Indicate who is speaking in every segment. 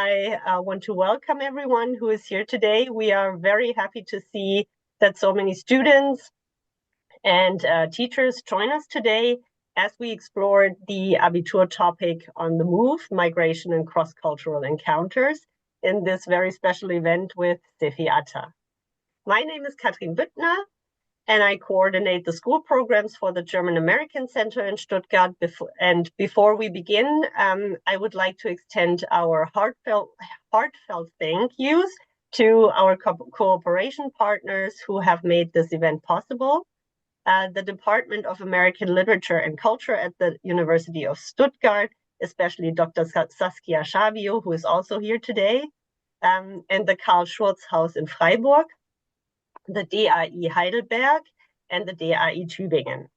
Speaker 1: I want to welcome everyone who is here today. We are very happy to see that so many students and teachers join us today as we explore the Abitur topic on the move, migration and cross-cultural encounters in this very special event with Sefi Atta. My name is Katrin Büttner, and I coordinate the school programs for the German American Center in Stuttgart. Before we begin, I would like to extend our heartfelt thank yous to our cooperation partners who have made this event possible. The Department of American Literature and Culture at the University of Stuttgart, especially Dr. Saskia Schabio, who is also here today, and the Carl-Schurz-Haus in Freiburg, the DAI Heidelberg, and the DAI Tübingen.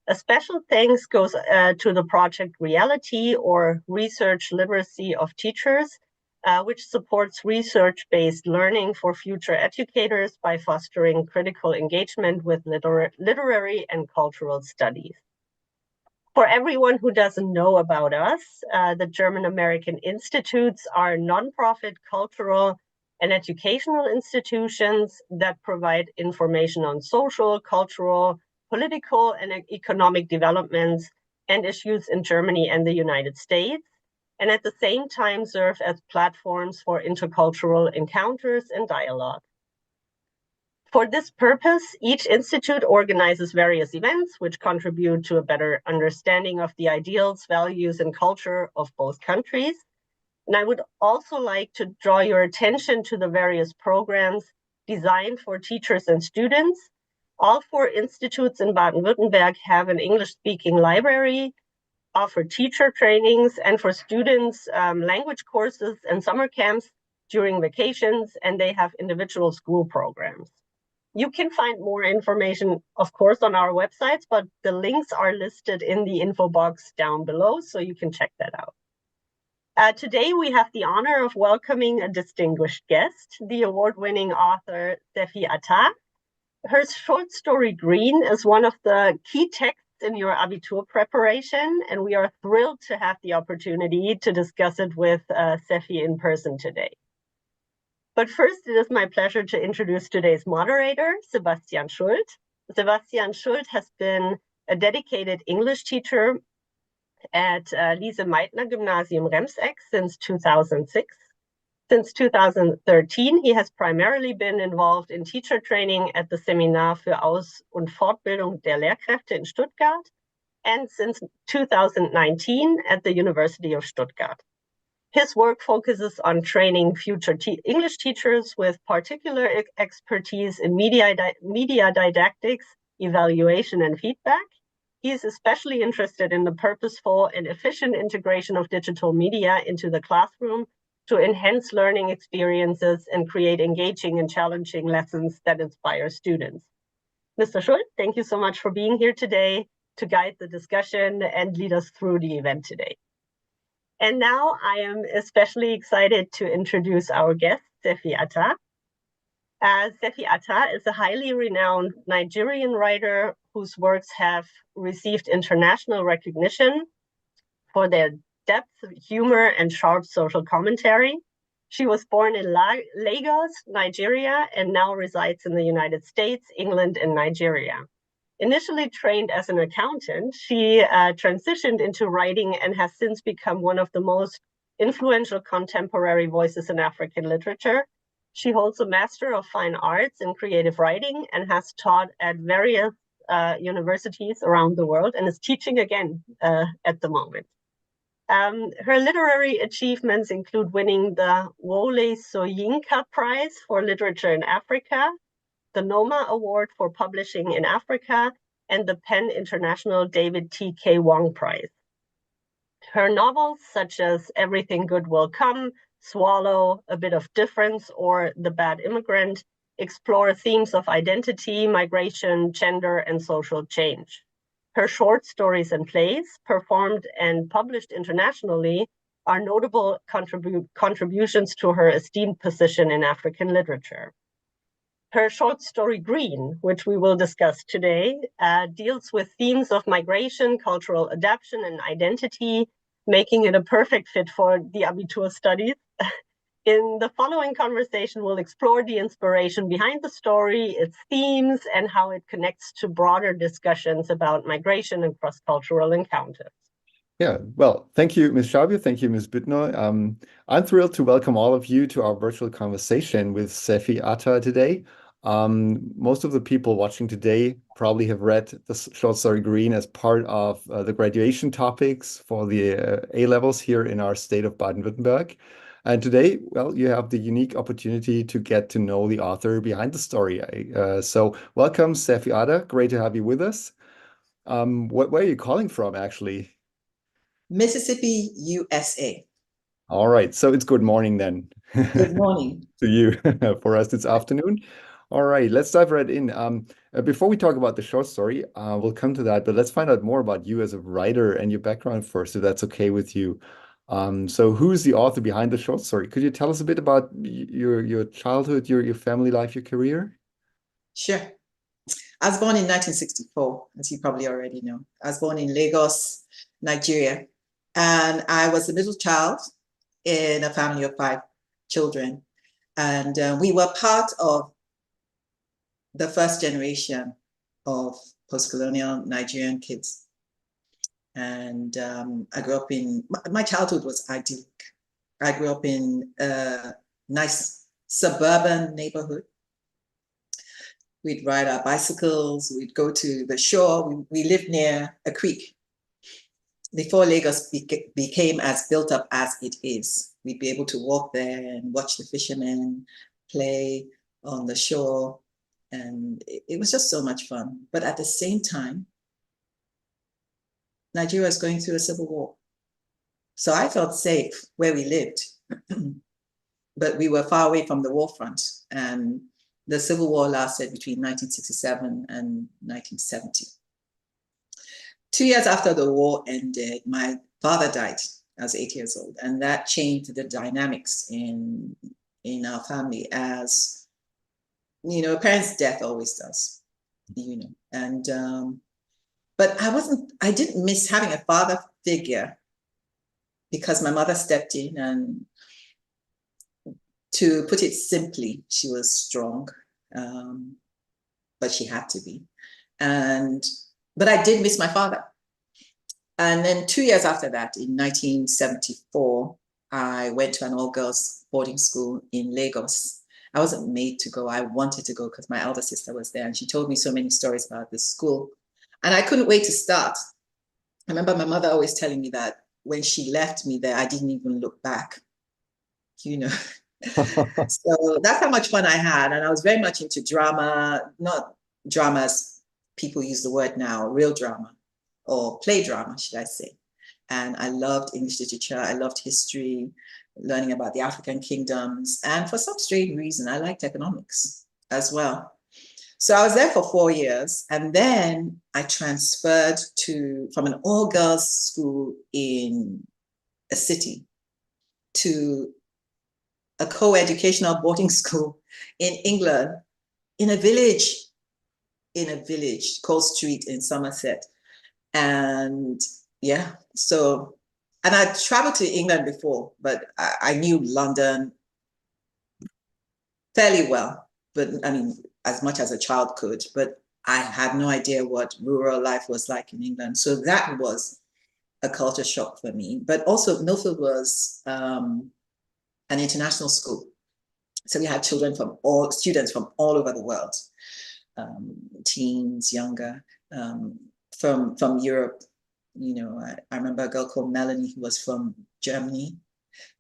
Speaker 1: A special thanks goes to the project Reality, or Research Literacy of Teachers, which supports research-based learning for future educators by fostering critical engagement with literary and cultural studies. For everyone who doesn't know about us, the German American Institutes are nonprofit cultural and educational institutions that provide information on social, cultural, political, and economic developments and issues in Germany and the United States, and at the same time serve as platforms for intercultural encounters and dialogue. For this purpose, each institute organizes various events which contribute to a better understanding of the ideals, values, and culture of both countries. And I would also like to draw your attention to the various programs designed for teachers and students. All 4 institutes in Baden-Württemberg have an English-speaking library, offer teacher trainings, and for students, language courses and summer camps during vacations, and they have individual school programs. You can find more information, of course, on our websites, but the links are listed in the info box down below, so you can check that out. Today, we have the honor of welcoming a distinguished guest, the award-winning author Sefi Atta. Her short story, Green, is one of the key texts in your Abitur preparation, and we are thrilled to have the opportunity to discuss it with Sefi in person today. But first, it is my pleasure to introduce today's moderator, Sebastian Schult. Sebastian Schult has been a dedicated English teacher at Lise Meitner Gymnasium Remseck since 2006. Since 2013, he has primarily been involved in teacher training at the Seminar für Aus- und Fortbildung der Lehrkräfte in Stuttgart, and since 2019 at the University of Stuttgart. His work focuses on training future English teachers with particular expertise in media didactics, evaluation, and feedback. He is especially interested in the purposeful and efficient integration of digital media into the classroom to enhance learning experiences and create engaging and challenging lessons that inspire students. Mr. Schult, thank you so much for being here today to guide the discussion and lead us through the event today. And now I am especially excited to introduce our guest, Sefi Atta. Sefi Atta is a highly renowned Nigerian writer whose works have received international recognition for their depth, humor, and sharp social commentary. She was born in Lagos, Nigeria, and now resides in the United States, England, and Nigeria. Initially trained as an accountant, she transitioned into writing and has since become one of the most influential contemporary voices in African literature. She holds a Master of Fine Arts in Creative Writing and has taught at various universities around the world and is teaching again at the moment. Her literary achievements include winning the Wole Soyinka Prize for Literature in Africa, the Noma Award for Publishing in Africa, and the PEN International David T.K. Wong Prize. Her novels, such as Everything Good Will Come, Swallow, A Bit of Difference, or The Bad Immigrant, explore themes of identity, migration, gender, and social change. Her short stories and plays, performed and published internationally, are notable contributions to her esteemed position in African literature. Her short story, Green, which we will discuss today, deals with themes of migration, cultural adaptation, and identity, making it a perfect fit for the Abitur studies In the following conversation, we'll explore the inspiration behind the story, its themes, and how it connects to broader discussions about migration and cross-cultural encounters.
Speaker 2: Yeah, well, thank you, Ms. Schaubia. Thank you, Ms. Bittner. I'm thrilled to welcome all of you to our virtual conversation with Sefi Atta today. Most of the people watching today probably have read the short story Green as part of the graduation topics for the A levels here in our state of Baden-Württemberg. And today, well, you have the unique opportunity to get to know the author behind the story. So welcome, Sefi Atta. Great to have you with us. Where are you calling from, actually?
Speaker 3: Mississippi, USA.
Speaker 2: All right, so it's good morning then.
Speaker 3: Good morning.
Speaker 2: To you. For us, it's afternoon. All right, let's dive right in. Before we talk about the short story, we'll come to that, but let's find out more about you as a writer and your background first, if that's okay with you. So who's the author behind the short story? Could you tell us a bit about your childhood, your family life, your career?
Speaker 3: Sure. I was born in 1964, as you probably already know. I was born in Lagos, Nigeria, and I was the middle child in a family of 5 children. And we were part of the first generation of post-colonial Nigerian kids. And I grew up in, my childhood was idyllic. I grew up in a nice suburban neighborhood. We'd ride our bicycles, we'd go to the shore. We lived near a creek. Before Lagos became as built up as it is, we'd be able to walk there and watch the fishermen play on the shore. And it was just so much fun. But at the same time, Nigeria was going through a civil war. So I felt safe where we lived, but we were far away from the war front. And the Civil War lasted between 1967 and 1970. 2 years after the war ended, my father died. I was 8 years old, and that changed the dynamics in our family, as you know, a parent's death always does, you know. And but I didn't miss having a father figure, because my mother stepped in, and to put it simply, she was strong, but she had to be. But I did miss my father. And then 2 years after that, in 1974, I went to an all-girls boarding school in Lagos. I wasn't made to go. I wanted to go because my elder sister was there, and she told me so many stories about this school. And I couldn't wait to start. I remember my mother always telling me that when she left me there, I didn't even look back, you know. So that's how much fun I had. And I was very much into drama, not drama as people use the word now, real drama, or play drama, should I say. And I loved English literature. I loved history, learning about the African kingdoms. And for some strange reason, I liked economics as well. So I was there for 4 years. And then I transferred from an all-girls school in a city to a co-educational boarding school in England, in a village called Street in Somerset. And yeah, so, and I traveled to England before, but I knew London fairly well, but I mean, as much as a child could, but I had no idea what rural life was like in England. So that was a culture shock for me. But also Milford was an international school. So we had students from all over the world, teens, younger, from Europe. You know, I remember a girl called Melanie who was from Germany,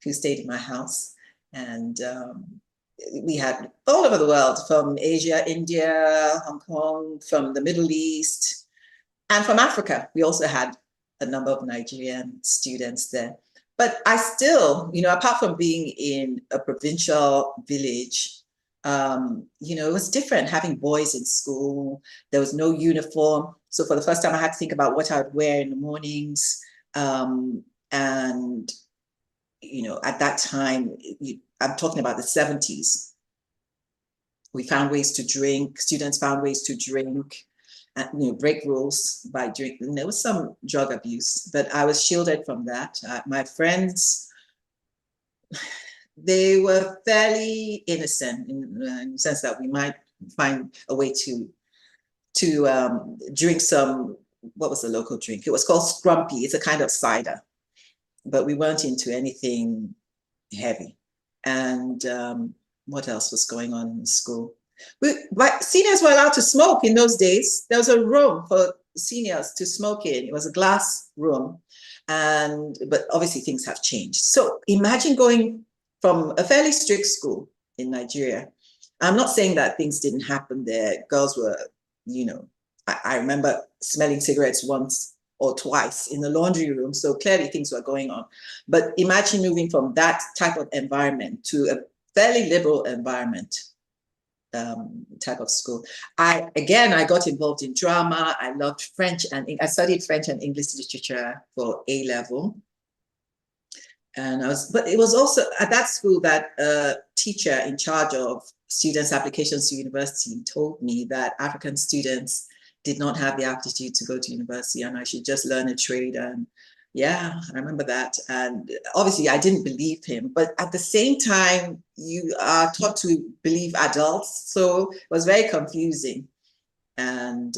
Speaker 3: who stayed in my house. And we had all over the world, from Asia, India, Hong Kong, from the Middle East, and from Africa. We also had a number of Nigerian students there. But I still, you know, apart from being in a provincial village, you know, it was different having boys in school. There was no uniform. So for the first time, I had to think about what I would wear in the mornings. And, you know, at that time, I'm talking about the 70s. We found ways to drink. Students found ways to drink. And, you know, break rules by drinking. And there was some drug abuse, but I was shielded from that. My friends, they were fairly innocent in the sense that we might find a way to drink some, what was the local drink? It was called scrumpy. It's a kind of cider, but we weren't into anything heavy. And what else was going on in school? But seniors were allowed to smoke in those days. There was a room for seniors to smoke in. It was a glass room. But obviously things have changed. So imagine going from a fairly strict school in Nigeria. I'm not saying that things didn't happen there. Girls were, you know, I remember smelling cigarettes once or twice in the laundry room. So clearly things were going on. But imagine moving from that type of environment to a fairly liberal environment type of school. I got involved in drama. I loved French, and I studied French and English literature for A level. But it was also at that school that a teacher in charge of students' applications to university told me that African students did not have the aptitude to go to university and I should just learn a trade. And yeah, I remember that. And obviously I didn't believe him, but at the same time, you are taught to believe adults. So it was very confusing. And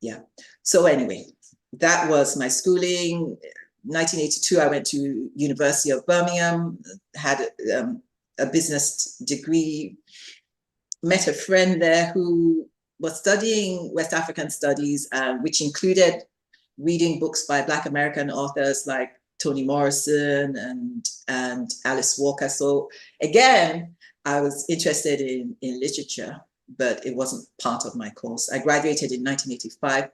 Speaker 3: yeah, so anyway, that was my schooling. 1982, I went to University of Birmingham, had a business degree, met a friend there who was studying West African studies, which included reading books by Black American authors like Toni Morrison and Alice Walker. So again, I was interested in literature, but it wasn't part of my course. I graduated in 1985,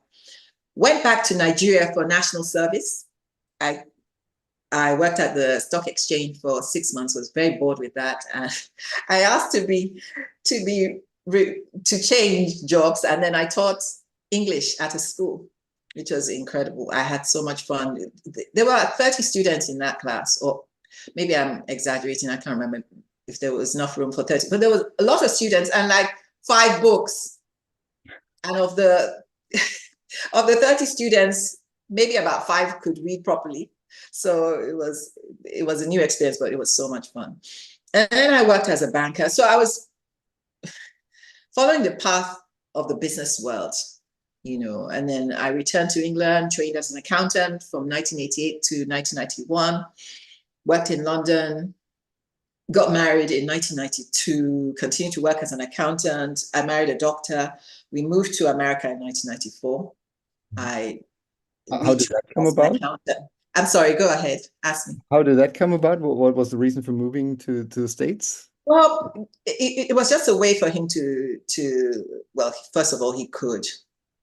Speaker 3: went back to Nigeria for national service. I worked at the stock exchange for 6 months, was very bored with that. And I asked to change jobs. And then I taught English at a school, which was incredible. I had so much fun. There were 30 students in that class, or maybe I'm exaggerating. I can't remember if there was enough room for 30, but there was a lot of students and like 5 books. And of the 30 students, maybe about 5 could read properly. So it was a new experience, but it was so much fun. And then I worked as a banker. So I was following the path of the business world, you know, and then I returned to England, trained as an accountant from 1988 to 1991, worked in London, got married in 1992, continued to work as an accountant. I married a doctor. We moved to America in 1994.
Speaker 2: How did that come about?
Speaker 3: I'm sorry, go ahead, ask me.
Speaker 2: How did that come about? What was the reason for moving to the States?
Speaker 3: Well, it was just a way for him to well, first of all, he could,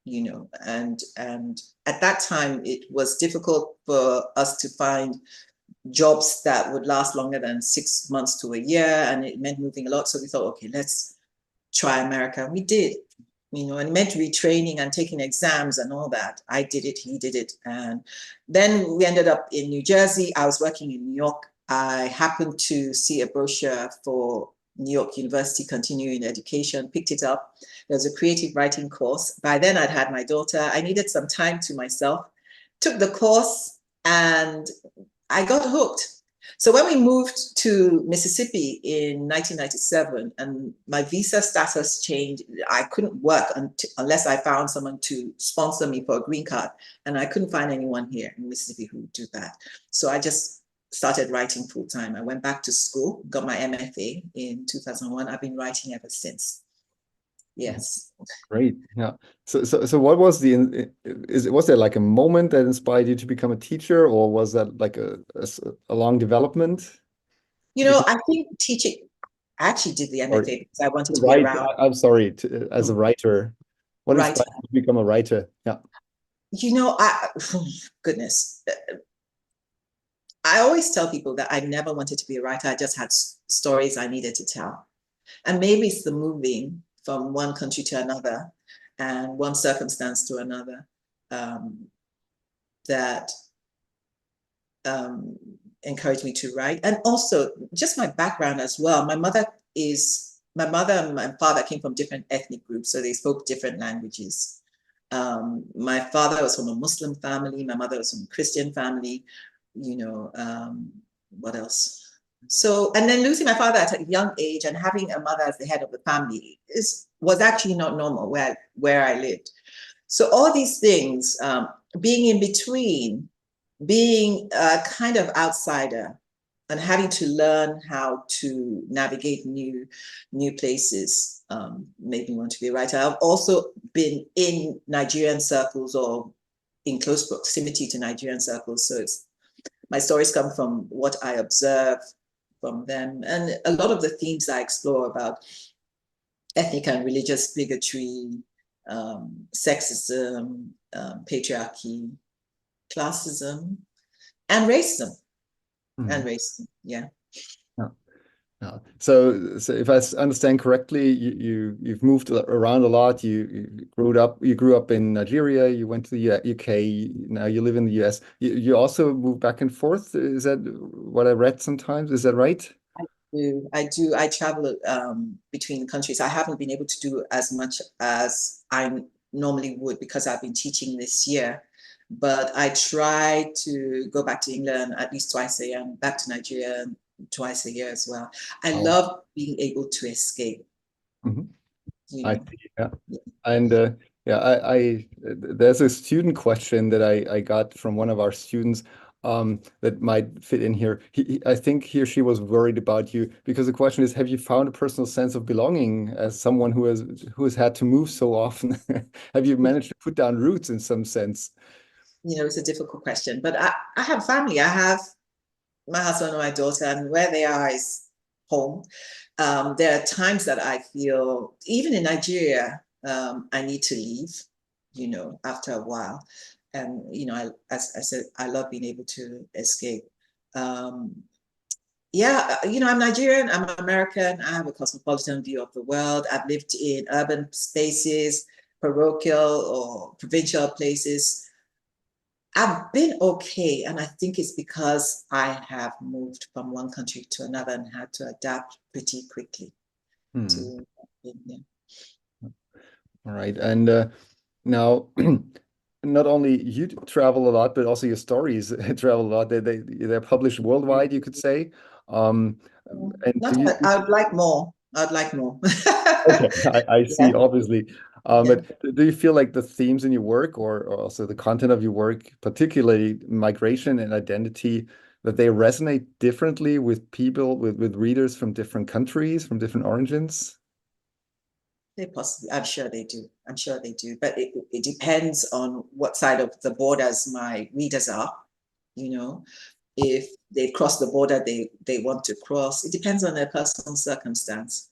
Speaker 3: you know, and at that time it was difficult for us to find jobs that would last longer than 6 months to a year, and it meant moving a lot. So we thought, okay, let's try America. And we did, you know, and it meant retraining and taking exams and all that. I did it, he did it. And then we ended up in New Jersey. I was working in New York. I happened to see a brochure for New York University Continuing Education, picked it up. There was a creative writing course. By then I'd had my daughter. I needed some time to myself, took the course, and I got hooked. So when we moved to Mississippi in 1997 and my visa status changed, I couldn't work unless I found someone to sponsor me for a green card. And I couldn't find anyone here in Mississippi who would do that. So I just started writing full time. I went back to school, got my MFA in 2001. I've been writing ever since. Yes.
Speaker 2: Great. Yeah. So what was was there like a moment that inspired you to become a teacher, or was that like a long development?
Speaker 3: You know, I think teaching, I actually did the MFA because I wanted to be around.
Speaker 2: I'm sorry, as a writer. What inspired you to become a writer? Yeah.
Speaker 3: You know, goodness. I always tell people that I never wanted to be a writer. I just had stories I needed to tell. And maybe it's the moving from one country to another and one circumstance to another that encouraged me to write. And also just my background as well. My mother and my father came from different ethnic groups, so they spoke different languages. My father was from a Muslim family. My mother was from a Christian family. You know, what else? So, and then losing my father at a young age and having a mother as the head of the family was actually not normal where I lived. So all these things, being in between, being a kind of outsider and having to learn how to navigate new places made me want to be a writer. I've also been in Nigerian circles or in close proximity to Nigerian circles. So my stories come from what I observe from them. And a lot of the themes I explore about ethnic and religious bigotry, sexism, patriarchy, classism, and racism. Yeah.
Speaker 2: Yeah. So if I understand correctly, you've moved around a lot. You grew up in Nigeria. You went to the UK. Now you live in the US. You also move back and forth. Is that what I read sometimes? Is that right?
Speaker 3: I do. I travel between countries. I haven't been able to do as much as I normally would because I've been teaching this year. But I try to go back to England at least twice a year, and back to Nigeria twice a year as well. I love being able to escape.
Speaker 2: You know? I see, yeah. And there's a student question that I got from one of our students that might fit in here. I think he or she was worried about you because the question is, have you found a personal sense of belonging as someone who has had to move so often? Have you managed to put down roots in some sense?
Speaker 3: You know, it's a difficult question, but I have family. I have my husband and my daughter, and where they are is home. There are times that I feel, even in Nigeria, I need to leave, you know, after a while. And, you know, as I said, I love being able to escape. Yeah, you know, I'm Nigerian, I'm American, I have a cosmopolitan view of the world. I've lived in urban spaces, parochial or provincial places. I've been okay, and I think it's because I have moved from one country to another and had to adapt pretty quickly to yeah.
Speaker 2: All right, and now not only you travel a lot, but also your stories travel a lot. They're published worldwide, you could say. And
Speaker 3: I'd like more. I'd like more.
Speaker 2: Okay, I see, obviously. But do you feel like the themes in your work or also the content of your work, particularly migration and identity, that they resonate differently with people, with readers from different countries, from different origins?
Speaker 3: They possibly, I'm sure they do. I'm sure they do. But it depends on what side of the borders my readers are, you know. If they've crossed the border they want to cross, it depends on their personal circumstances,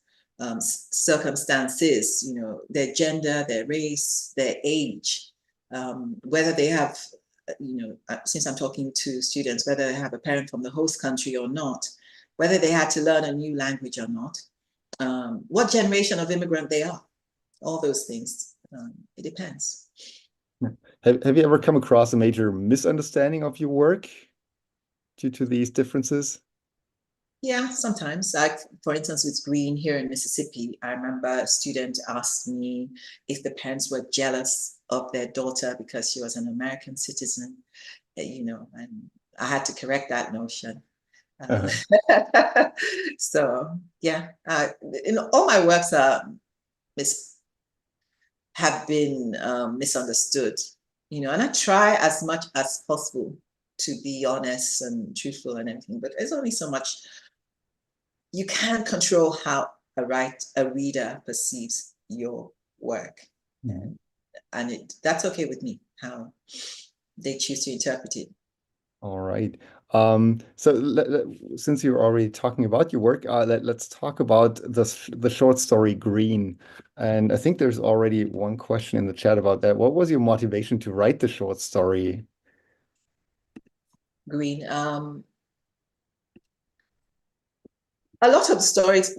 Speaker 3: you know, their gender, their race, their age, whether they have, you know, since I'm talking to students, whether they have a parent from the host country or not, whether they had to learn a new language or not, what generation of immigrant they are, all those things. It depends.
Speaker 2: Have you ever come across a major misunderstanding of your work due to these differences?
Speaker 3: Yeah, sometimes. Like, for instance, with Green here in Mississippi, I remember a student asked me if the parents were jealous of their daughter because she was an American citizen, you know, and I had to correct that notion. So, yeah, all my works have been misunderstood, you know, and I try as much as possible to be honest and truthful and everything, but there's only so much. You can't control how a reader perceives your work. And that's okay with me, how they choose to interpret it.
Speaker 2: All right. So since you're already talking about your work, let's talk about the short story Green. And I think there's already one question in the chat about that. What was your motivation to write the short story?
Speaker 3: Green. A lot of stories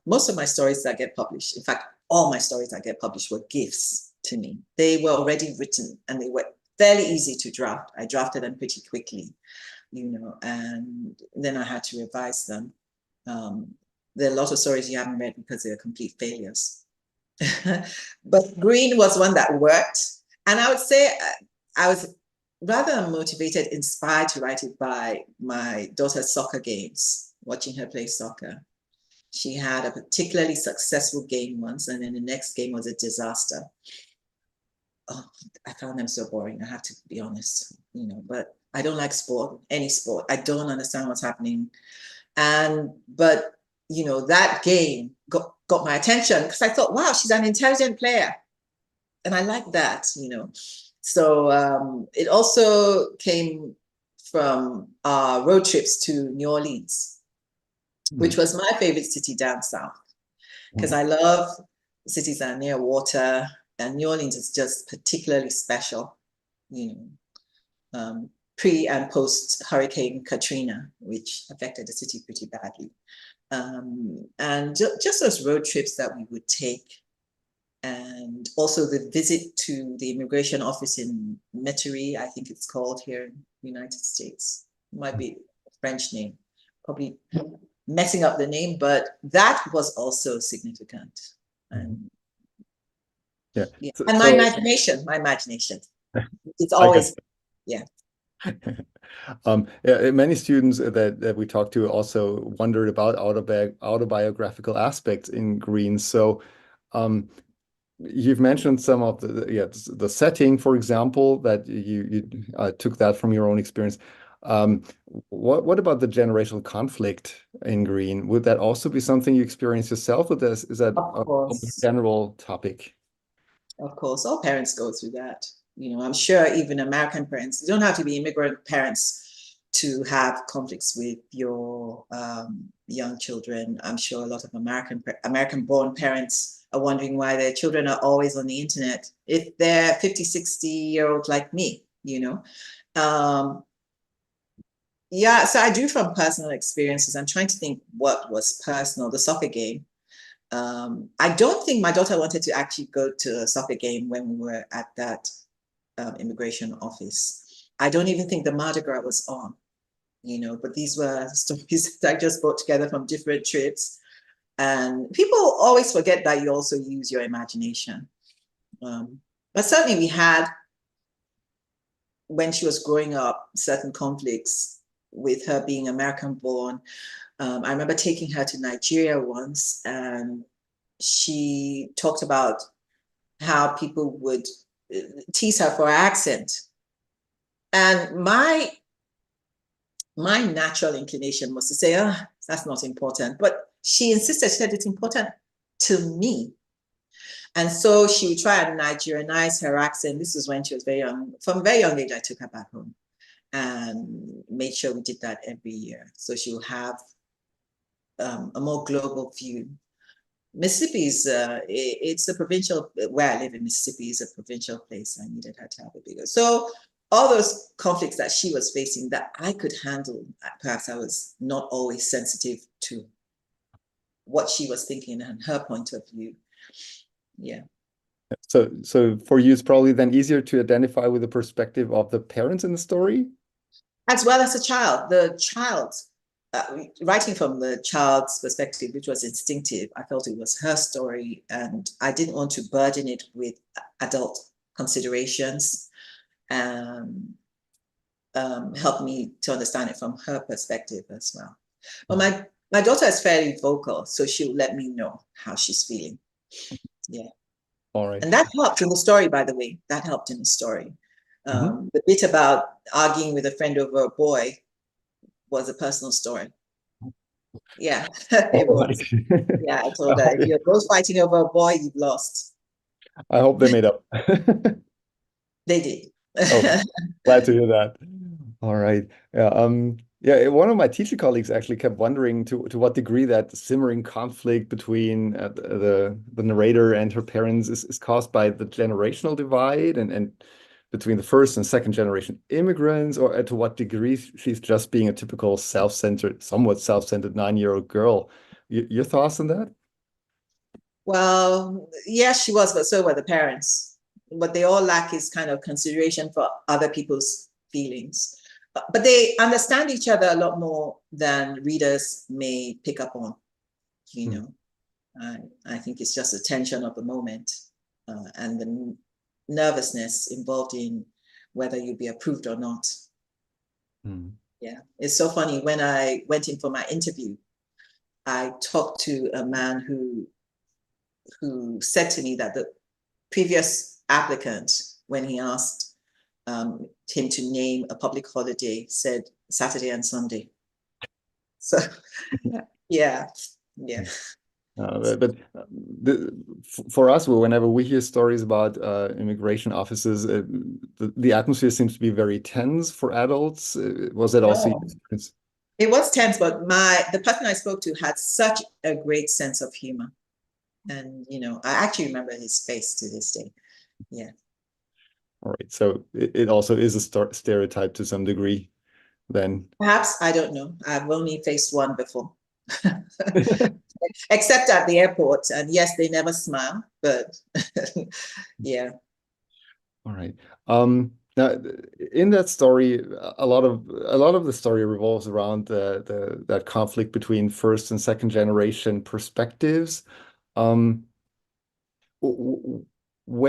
Speaker 3: most of my stories that get published, in fact, all my stories that get published were gifts to me. They were already written and they were fairly easy to draft. I drafted them pretty quickly, you know, and then I had to revise them. There are a lot of stories you haven't read because they're complete failures. But Green was one that worked. And I would say I was rather motivated, inspired to write it by my daughter's soccer games. watching her play soccer. She had a particularly successful game once, and then the next game was a disaster. Oh, I found them so boring, I have to be honest, but I don't like sport, any sport. I don't understand what's happening. But that game got my attention because I thought, wow, she's an intelligent player. And I like that, So it also came from our road trips to New Orleans, which was my favorite city down south, because I love cities that are near water, and New Orleans is just particularly special, pre and post Hurricane Katrina, which affected the city pretty badly. And just those road trips that we would take, and also the visit to the immigration office in Metairie, I think it's called here in the United States. It might be a French name, probably messing up the name, but that was also significant. And
Speaker 2: yeah.
Speaker 3: And my imagination, it's always, yeah.
Speaker 2: Many students that we talked to also wondered about autobiographical aspects in Green. So you've mentioned some of the setting, for example, that you took that from your own experience. What about the generational conflict in Green? Would that also be something you experienced yourself, or is that a general topic?
Speaker 3: Of course, all parents go through that. I'm sure even American parents, you don't have to be immigrant parents to have conflicts with your young children. I'm sure a lot of American-born parents are wondering why their children are always on the internet if they're 50, 60-year-olds like me, Yeah, so I do from personal experiences. I'm trying to think what was personal, the soccer game. I don't think my daughter wanted to actually go to a soccer game when we were at that immigration office. I don't even think the Mardi Gras was on, but these were stories that I just brought together from different trips. And people always forget that you also use your imagination. But certainly we had, when she was growing up, certain conflicts with her being American-born. I remember taking her to Nigeria once, and she talked about how people would tease her for her accent. And my natural inclination was to say, that's not important. But she insisted, she said, it's important to me. And so she would try and Nigerianize her accent. This was when she was very young. From a very young age, I took her back home and made sure we did that every year. So she will have a more global view. Mississippi is, it's a provincial, where I live in Mississippi is a provincial place. I needed her to have a bigger. So all those conflicts that she was facing that I could handle, perhaps I was not always sensitive to what she was thinking and her point of view. Yeah.
Speaker 2: So for you, it's probably then easier to identify with the perspective of the parents in the story?
Speaker 3: As well as the child. The child, writing from the child's perspective, which was instinctive, I felt it was her story, and I didn't want to burden it with adult considerations. Helped me to understand it from her perspective as well. But my daughter is fairly vocal, so she'll let me know how she's feeling. Yeah.
Speaker 2: All right.
Speaker 3: And that helped in the story, by the way. That helped in the story. The bit about arguing with a friend over a boy was a personal story. Yeah, it was. Yeah, I told her, if you're both fighting over a boy, you've lost.
Speaker 2: I hope they made up.
Speaker 3: They did.
Speaker 2: Oh, glad to hear that. All right. Yeah, one of my teacher colleagues actually kept wondering to what degree that simmering conflict between the narrator and her parents is caused by the generational divide and between the first and second generation immigrants, or to what degree she's just being a typical self-centered, somewhat self-centered 9-year-old girl. Your thoughts on that?
Speaker 3: Well, yes, she was, but so were the parents. What they all lack is kind of consideration for other people's feelings. But they understand each other a lot more than readers may pick up on, I think it's just the tension of the moment and the nervousness involved in whether you'll be approved or not. Yeah, it's so funny. When I went in for my interview, I talked to a man who said to me that the previous applicant, when he asked him to name a public holiday, said Saturday and Sunday. So yeah.
Speaker 2: For us, whenever we hear stories about immigration offices, the atmosphere seems to be very tense for adults. Was that also your experience?
Speaker 3: It was tense, but the person I spoke to had such a great sense of humor. And, I actually remember his face to this day. Yeah.
Speaker 2: All right. So it also is a stereotype to some degree then.
Speaker 3: Perhaps, I don't know. I've only faced one before. Except at the airport. And yes, they never smile, but yeah.
Speaker 2: All right. Now, in that story, a lot of the story revolves around that conflict between first and second generation perspectives. Where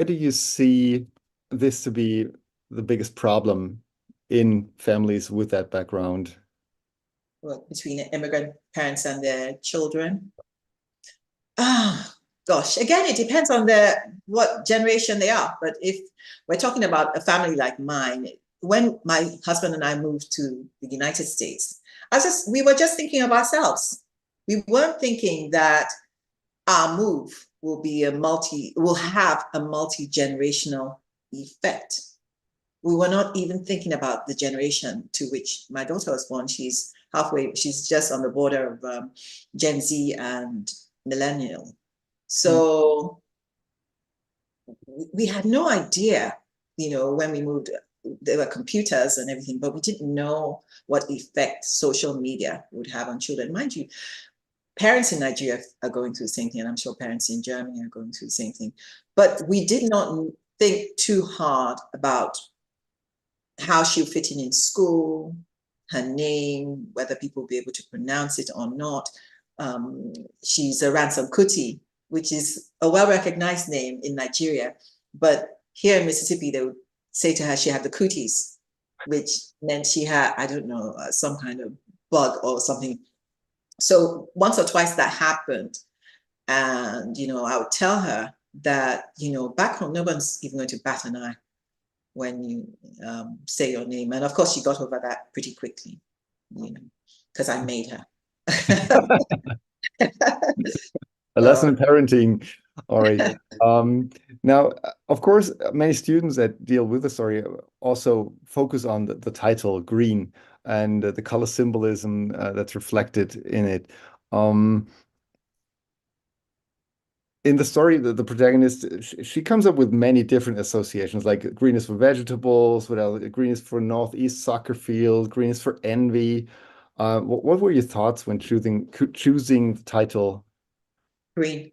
Speaker 2: do you see this to be the biggest problem in families with that background?
Speaker 3: Well, between immigrant parents and their children? Gosh, again, it depends on what generation they are. But if we're talking about a family like mine, when my husband and I moved to the United States, we were just thinking of ourselves. We weren't thinking that our move will have a multi-generational effect. We were not even thinking about the generation to which my daughter was born. She's just on the border of Gen Z and millennial. So we had no idea, when we moved, there were computers and everything, but we didn't know what effect social media would have on children. Mind you, parents in Nigeria are going through the same thing, and I'm sure parents in Germany are going through the same thing. But we did not think too hard about how she'll fit in school, her name, whether people will be able to pronounce it or not. She's a Ransom Kuti, which is a well-recognized name in Nigeria. But here in Mississippi, they would say to her she had the cooties, which meant she had, I don't know, some kind of bug or something. So once or twice that happened. And, I would tell her that, back home, no one's even going to bat an eye when you say your name. And of course, she got over that pretty quickly, because I made her.
Speaker 2: A lesson in parenting. All right. Now, of course, many students that deal with the story also focus on the title, green, and the color symbolism that's reflected in it. In the story, the protagonist, she comes up with many different associations, like green is for vegetables, green is for Northeast soccer field, green is for envy. What were your thoughts when choosing the title?
Speaker 3: Green.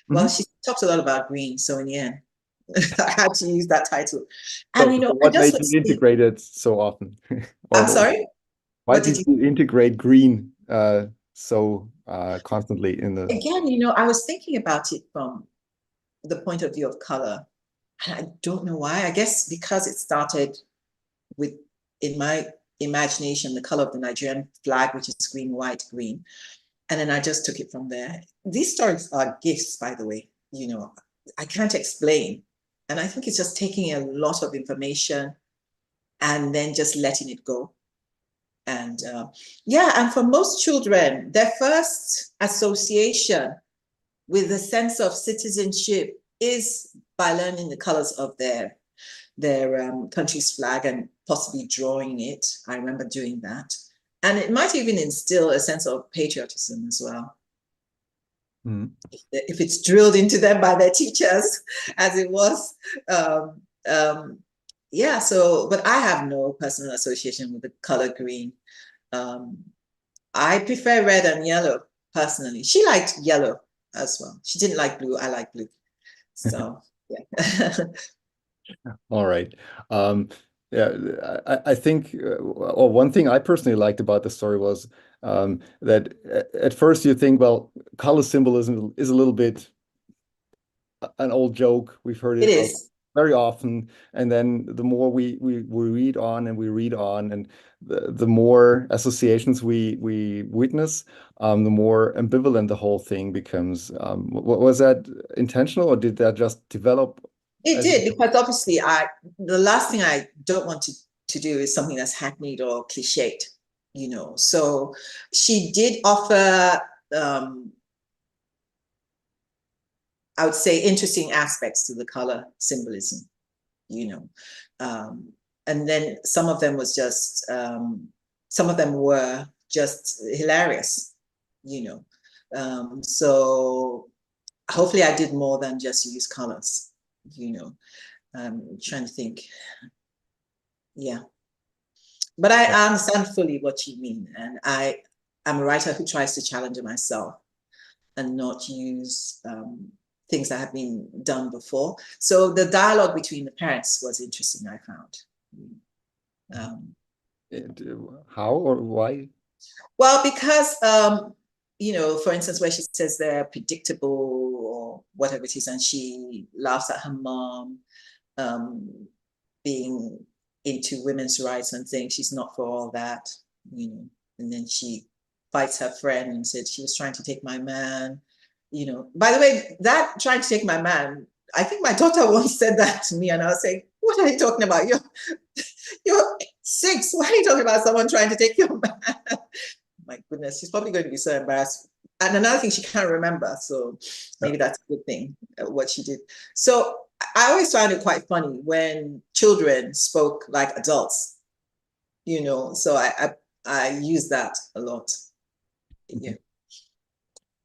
Speaker 3: Well, she talks a lot about green, so in the end, I had to use that title. And
Speaker 2: what made you integrate it so often?
Speaker 3: I'm sorry?
Speaker 2: Why did you integrate green so constantly in the...
Speaker 3: Again, I was thinking about it from the point of view of color. And I don't know why. I guess because it started with, in my imagination, the color of the Nigerian flag, which is green, white, green. And then I just took it from there. These stories are gifts, by the way. I can't explain. And I think it's just taking a lot of information and then just letting it go. And and for most children, their first association with the sense of citizenship is by learning the colors of their country's flag and possibly drawing it. I remember doing that. And it might even instill a sense of patriotism as well. If it's drilled into them by their teachers, as it was. But I have no personal association with the color green. I prefer red and yellow, personally. She liked yellow as well. She didn't like blue. I like blue. So, yeah.
Speaker 2: All right. I think one thing I personally liked about the story was that at first you think, well, color symbolism is a little bit an old joke. We've heard it.
Speaker 3: It is.
Speaker 2: very often, and then the more we read on and we read on, and the more associations we witness, the more ambivalent the whole thing becomes. Was that intentional, or did that just develop?
Speaker 3: It did, because obviously the last thing I don't want to do is something that's hackneyed or cliched, you know. So she did offer, I would say, interesting aspects to the color symbolism, you know. And then some of them was just, some of them were just hilarious, you know. So hopefully I did more than just use colors, you know. Trying to think. Yeah. But I understand fully what you mean. And I'm a writer who tries to challenge myself and not use things that have been done before. So the dialogue between the parents was interesting, I found.
Speaker 2: How or why?
Speaker 3: Well, because, you know, for instance, where she says they're predictable or whatever it is, and she laughs at her mom being into women's rights and saying she's not for all that, you know, and then she fights her friend and said she was trying to take my man, you know. By the way, that trying to take my man, I think my daughter once said that to me, and I was saying, what are you talking about? You're 6. Why are you talking about someone trying to take your man? My goodness, she's probably going to be so embarrassed. And another thing, she can't remember, so maybe that's a good thing, what she did. So I always found it quite funny when children spoke like adults, you know, so I use that a lot. Yeah.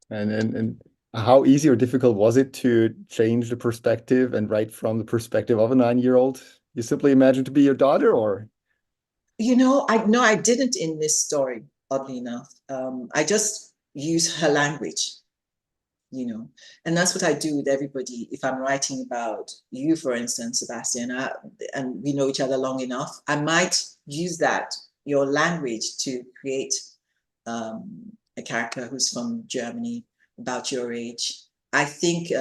Speaker 2: And how easy or difficult was it to change the perspective and write from the perspective of a 9-year-old? You simply imagine to be your daughter, or?
Speaker 3: You know, I didn't in this story, oddly enough. I just use her language, you know, and that's what I do with everybody. If I'm writing about you, for instance, Sebastian, and we know each other long enough, I might use that, your language, to create a character who's from Germany, about your age. I think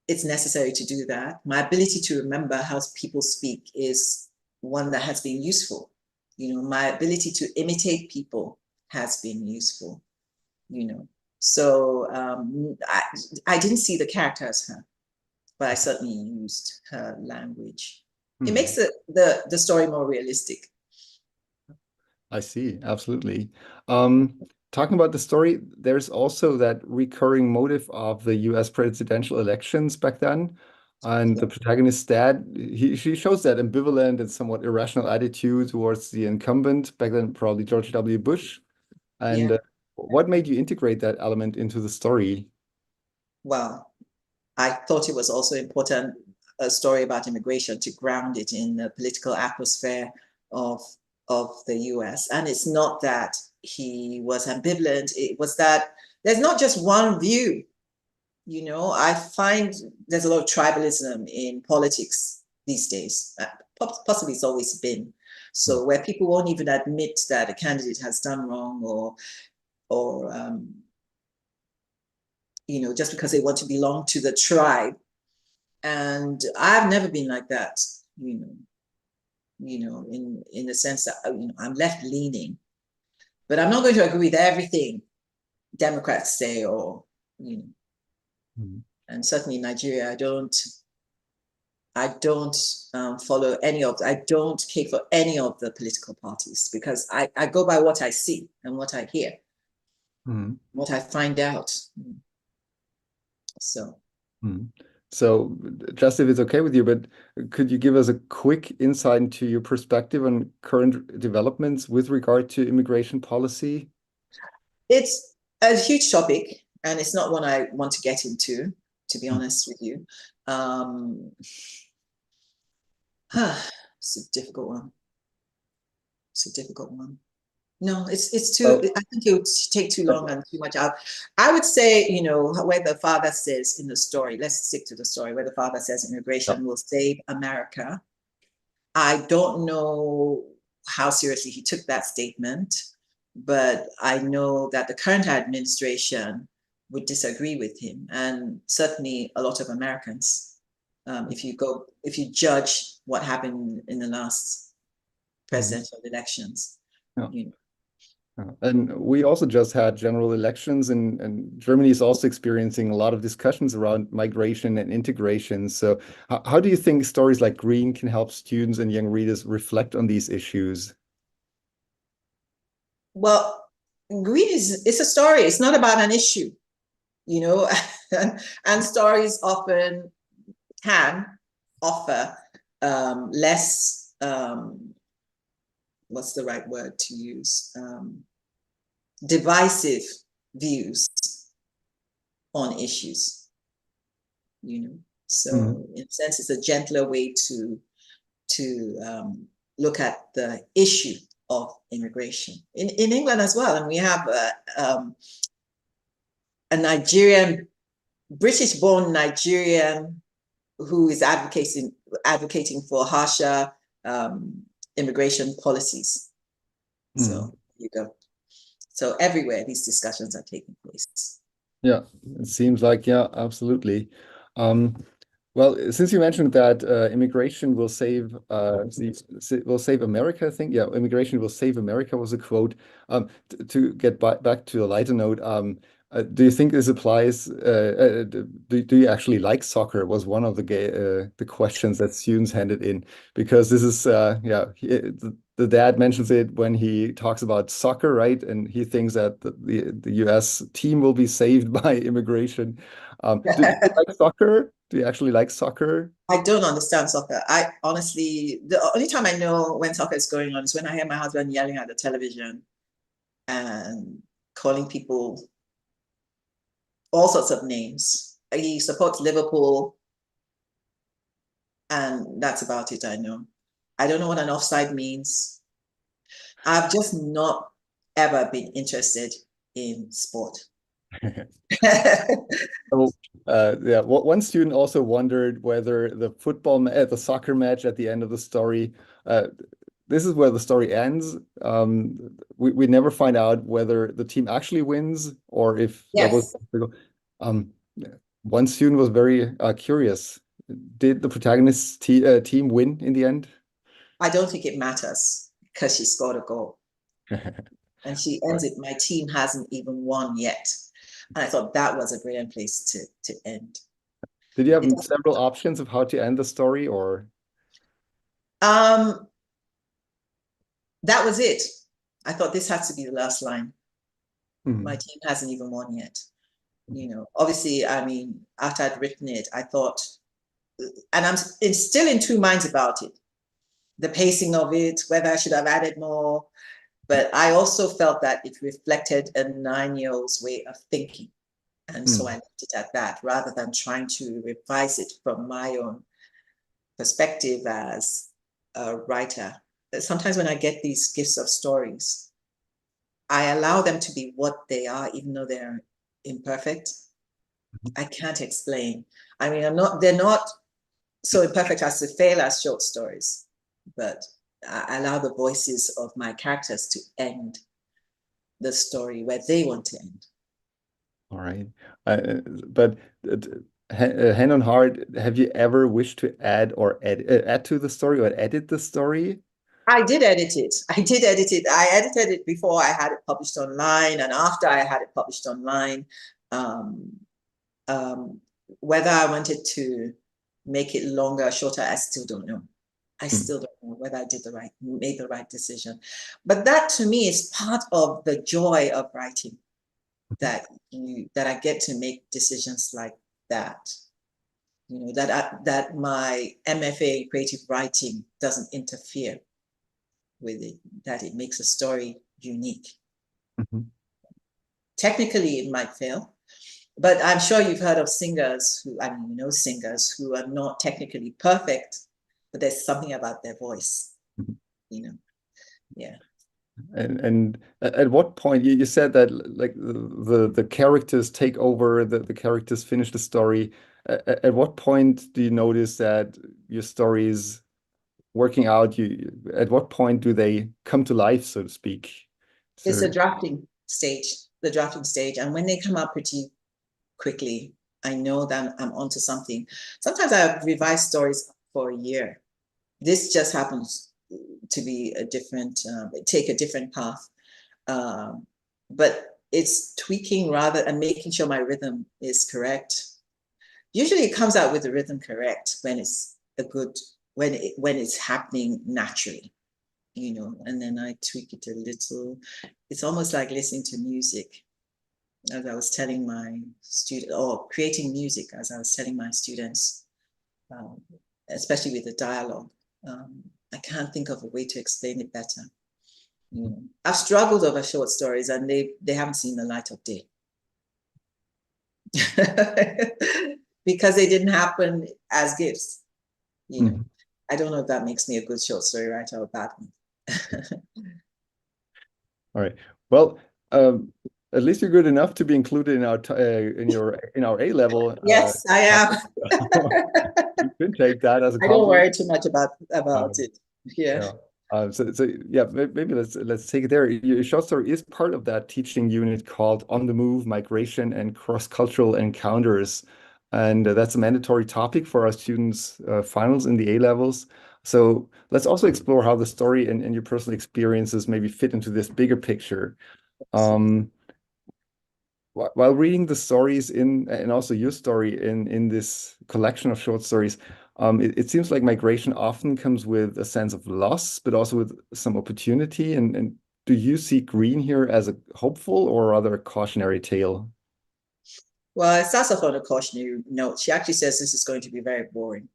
Speaker 3: it's necessary to do that. My ability to remember how people speak is one that has been useful. You know, my ability to imitate people has been useful, you know. So I didn't see the character as her, but I certainly used her language. It makes the story more realistic.
Speaker 2: I see, absolutely. Talking about the story, there's also that recurring motive of the US presidential elections back then. And the protagonist's dad, she shows that ambivalent and somewhat irrational attitude towards the incumbent, back then probably George W. Bush. And what made you integrate that element into the story?
Speaker 3: Well, I thought it was also important, a story about immigration, to ground it in the political atmosphere of the US. And it's not that he was ambivalent, it was that there's not just one view. You know, I find there's a lot of tribalism in politics these days. Possibly it's always been. So where people won't even admit that a candidate has done wrong, or you know, just because they want to belong to the tribe. And I've never been like that, you know, in the sense that, you know, I'm left leaning, but I'm not going to agree with everything Democrats say, or, you know. And certainly in Nigeria, I don't follow any of, I don't care for any of the political parties, because I go by what I see and what I hear, what I find out. So.
Speaker 2: So just if it's okay with you, but could you give us a quick insight into your perspective on current developments with regard to immigration policy?
Speaker 3: It's a huge topic, and it's not one I want to get into, to be honest with you. It's a difficult one. It's a difficult one. No, it's too, I think it would take too long and too much out. I would say, you know, where the father says in the story, let's stick to the story, where the father says immigration will save America. I don't know how seriously he took that statement, but I know that the current administration would disagree with him, and certainly a lot of Americans. if you judge what happened in the last presidential elections.
Speaker 2: Yeah.
Speaker 3: You know.
Speaker 2: And we also just had general elections, and Germany is also experiencing a lot of discussions around migration and integration. So how do you think stories like Green can help students and young readers reflect on these issues?
Speaker 3: Well, Green it's a story. It's not about an issue, you know, and stories often can offer less, what's the right word to use? Divisive views on issues, you know. So in a sense, it's a gentler way to look at the issue of immigration in England as well. And we have a Nigerian, British-born Nigerian who is advocating for harsher immigration policies. So you go. So everywhere these discussions are taking place.
Speaker 2: Yeah, it seems like, yeah, absolutely. Well, since you mentioned that immigration will save America, I think, yeah, immigration will save America was a quote. To get back to a lighter note, do you think this applies? Do you actually like soccer? Was one of the questions that students handed in, because this is yeah, the dad mentions it when he talks about soccer, right? And he thinks that the US team will be saved by immigration. Do you like soccer? Do you actually like soccer?
Speaker 3: I don't understand soccer. I honestly, the only time I know when soccer is going on is when I hear my husband yelling at the television and calling people all sorts of names. He supports Liverpool, and that's about it. I know. I don't know what an offside means. I've just not ever been interested in sport.
Speaker 2: So, yeah, one student also wondered whether the soccer match at the end of the story, this is where the story ends. We never find out whether the team actually wins or if that was. One student was very curious. Did the protagonist team win in the end?
Speaker 3: I don't think it matters because she scored a goal. And she ends it, my team hasn't even won yet. And I thought that was a brilliant place to end.
Speaker 2: Did you have several options of how to end the story, or?
Speaker 3: That was it. I thought this has to be the last line. My team hasn't even won yet. You know, obviously, I mean, after I'd written it, I thought, and I'm still in two minds about it. The pacing of it, whether I should have added more. But I also felt that it reflected a 9-year-old's way of thinking. And so I left it at that, rather than trying to revise it from my own perspective as a writer. Sometimes when I get these gifts of stories, I allow them to be what they are, even though they're imperfect. I can't explain. I mean, they're not so imperfect as to fail as short stories, but I allow the voices of my characters to end the story where they want to end.
Speaker 2: All right. But hand on heart, have you ever wished to add to the story or edit the story?
Speaker 3: I did edit it. I edited it before I had it published online and after I had it published online. Whether I wanted to make it longer or shorter, I still don't know. I still don't know whether I made the right decision. But that to me is part of the joy of writing, that I get to make decisions like that. You know, that my MFA in creative writing doesn't interfere with it, that it makes a story unique. Technically, it might fail, but I'm sure you've heard of singers singers who are not technically perfect, but there's something about their voice, you know. Yeah.
Speaker 2: And at what point you said that like the characters take over, the characters finish the story. At what point do you notice that your story is working out? At what point do they come to life, so to speak?
Speaker 3: It's the drafting stage, and when they come out pretty quickly, I know that I'm onto something. Sometimes I revise stories for a year. This just happens to be a different, take a different path. But it's tweaking rather and making sure my rhythm is correct. Usually it comes out with the rhythm correct when it's a good, when it's happening naturally, you know, and then I tweak it a little. It's almost like listening to music. As I was telling my student, or creating music, as I was telling my students, especially with the dialogue, I can't think of a way to explain it better. You know, I've struggled over short stories, and they haven't seen the light of day because they didn't happen as gifts. You know, I don't know if that makes me a good short story writer or a bad one.
Speaker 2: All right. Well, at least you're good enough to be included in our in our A level.
Speaker 3: Yes, I am.
Speaker 2: You can take that as a compliment.
Speaker 3: I don't worry too much about it. Yeah.
Speaker 2: So yeah, maybe let's take it there. Your short story is part of that teaching unit called On the Move, Migration and Cross-Cultural Encounters. And that's a mandatory topic for our students' finals in the A levels. So let's also explore how the story and your personal experiences maybe fit into this bigger picture. While reading the stories and also your story in this collection of short stories, it seems like migration often comes with a sense of loss, but also with some opportunity. And do you see green here as a hopeful or rather a cautionary tale?
Speaker 3: Well, it starts off on a cautionary note. She actually says this is going to be very boring.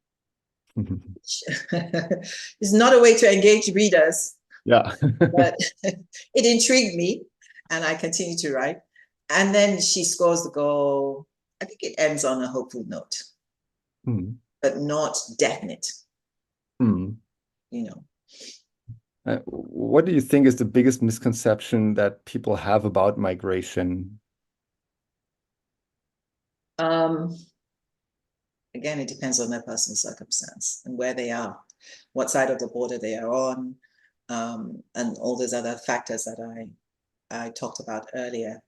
Speaker 3: It's not a way to engage readers.
Speaker 2: Yeah.
Speaker 3: But it intrigued me, and I continue to write. And then she scores the goal. I think it ends on a hopeful note, but not definite. You know.
Speaker 2: What do you think is the biggest misconception that people have about migration?
Speaker 3: Again, it depends on their personal circumstance and where they are, what side of the border they are on, and all those other factors that I talked about earlier.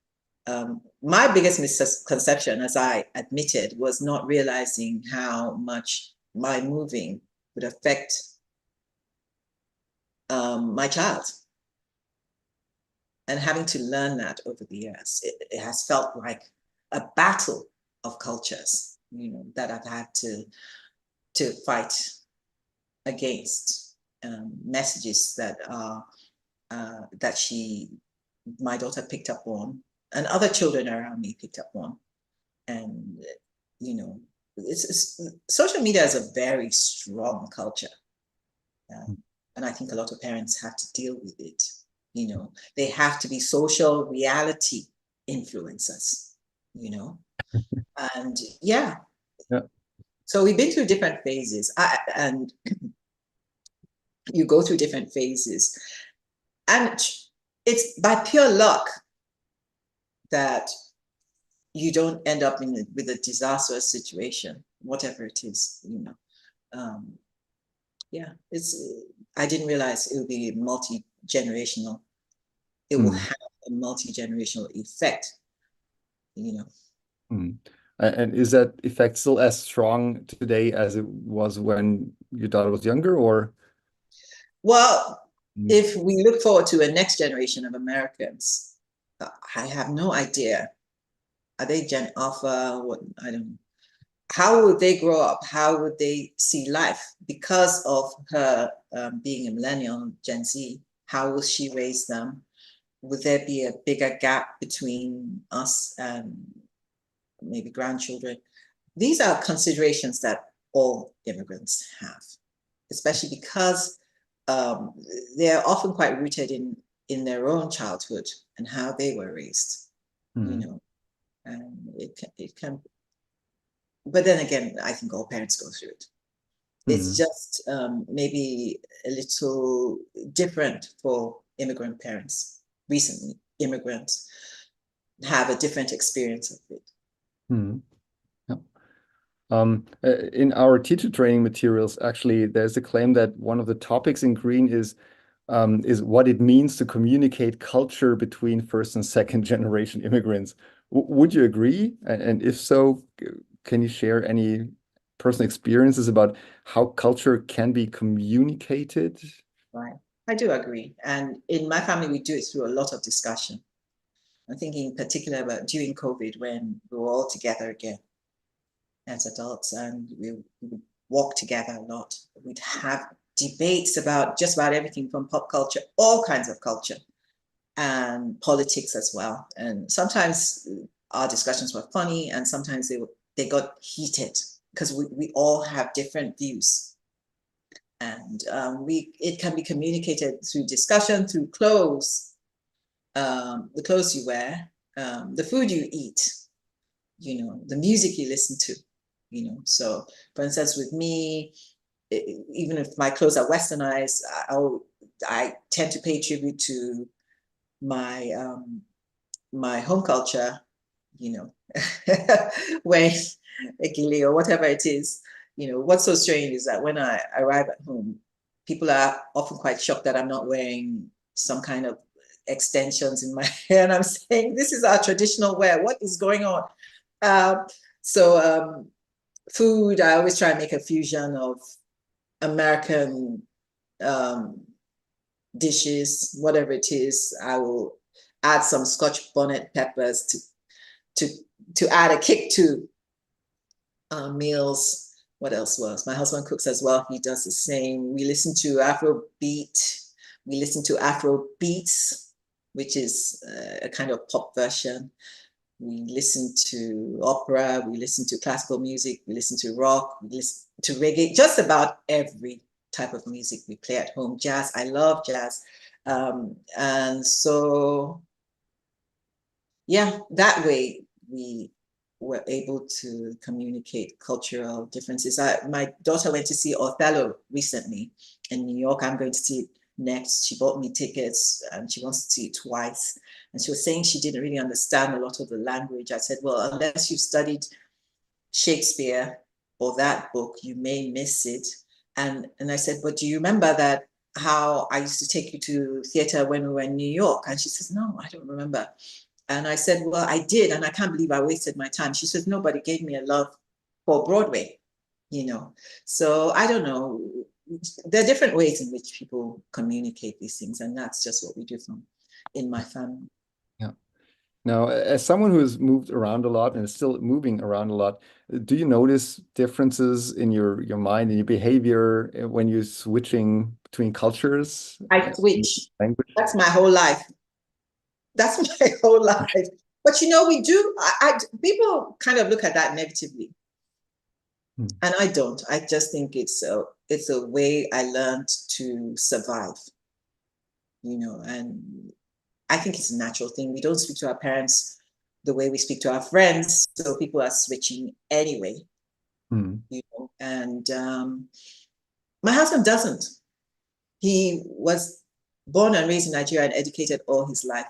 Speaker 3: My biggest misconception, as I admitted, was not realizing how much my moving would affect my child. And having to learn that over the years, it has felt like a battle of cultures, you know, that I've had to fight against. Messages that are that my daughter picked up on, and other children around me picked up on. And you know, social media is a very strong culture, and I think a lot of parents have to deal with it. You know, they have to be social reality influencers, you know. And yeah. So we've been through different phases, and you go through different phases, and it's by pure luck that you don't end up with a disastrous situation, whatever it is, you know. Yeah, I didn't realize it would be multi-generational. It will have a multi-generational effect, you know.
Speaker 2: And is that effect still as strong today as it was when your daughter was younger, or?
Speaker 3: Well, if we look forward to a next generation of Americans, I have no idea. Are they Gen Alpha? What, I don't know. How would they grow up? How would they see life? Because of her being a millennial, Gen Z, how will she raise them? Would there be a bigger gap between us and maybe grandchildren? These are considerations that all immigrants have, especially because they're often quite rooted in their own childhood and how they were raised, you know. And it can, but then again, I think all parents go through it. It's just maybe a little different for immigrant parents. Recently, immigrants have a different experience of it.
Speaker 2: In our teacher training materials, actually, there's a claim that one of the topics in green is what it means to communicate culture between first and second generation immigrants. Would you agree? And if so, can you share any personal experiences about how culture can be communicated?
Speaker 3: Right. I do agree. And in my family, we do it through a lot of discussion. I'm thinking in particular about during COVID when we were all together again as adults and we would walk together a lot. We'd have debates about just about everything from pop culture, all kinds of culture, and politics as well. And sometimes our discussions were funny and sometimes they got heated because we all have different views. And it can be communicated through discussion, through clothes, the clothes you wear, the food you eat, the music you listen to, So, for instance, with me, even if my clothes are westernized, I tend to pay tribute to my my home culture, when Ekele or whatever it is. What's so strange is that when I arrive at home, people are often quite shocked that I'm not wearing some kind of extensions in my hair. And I'm saying, this is our traditional wear. What is going on? Food, I always try and make a fusion of American dishes, whatever it is. I will add some Scotch bonnet peppers to add a kick to meals. What else was? My husband cooks as well. He does the same. We listen to Afrobeat. We listen to Afro beats, which is a kind of pop version. We listen to opera. We listen to classical music. We listen to rock. We listen to reggae. Just about every type of music we play at home. Jazz. I love jazz. And so, yeah, that way we were able to communicate cultural differences. My daughter went to see Othello recently in New York. I'm going to see it next. She bought me tickets and she wants to see it twice. And she was saying she didn't really understand a lot of the language. I said, well, unless you've studied Shakespeare or that book, you may miss it. And I said, but do you remember that how I used to take you to theater when we were in New York? And she says, no, I don't remember. And I said, well, I did, and I can't believe I wasted my time. She says, nobody gave me a love for Broadway, So I don't know. There are different ways in which people communicate these things, and that's just what we do in my family.
Speaker 2: Yeah. Now, as someone who has moved around a lot and is still moving around a lot, do you notice differences in your mind and your behavior when you're switching between cultures?
Speaker 3: I switch.
Speaker 2: Language?
Speaker 3: That's my whole life. That's my whole life. But we do, people kind of look at that negatively. And I don't. I just think it's a way I learned to survive, and I think it's a natural thing. We don't speak to our parents the way we speak to our friends. So people are switching anyway, and my husband doesn't. He was born and raised in Nigeria and educated all his life.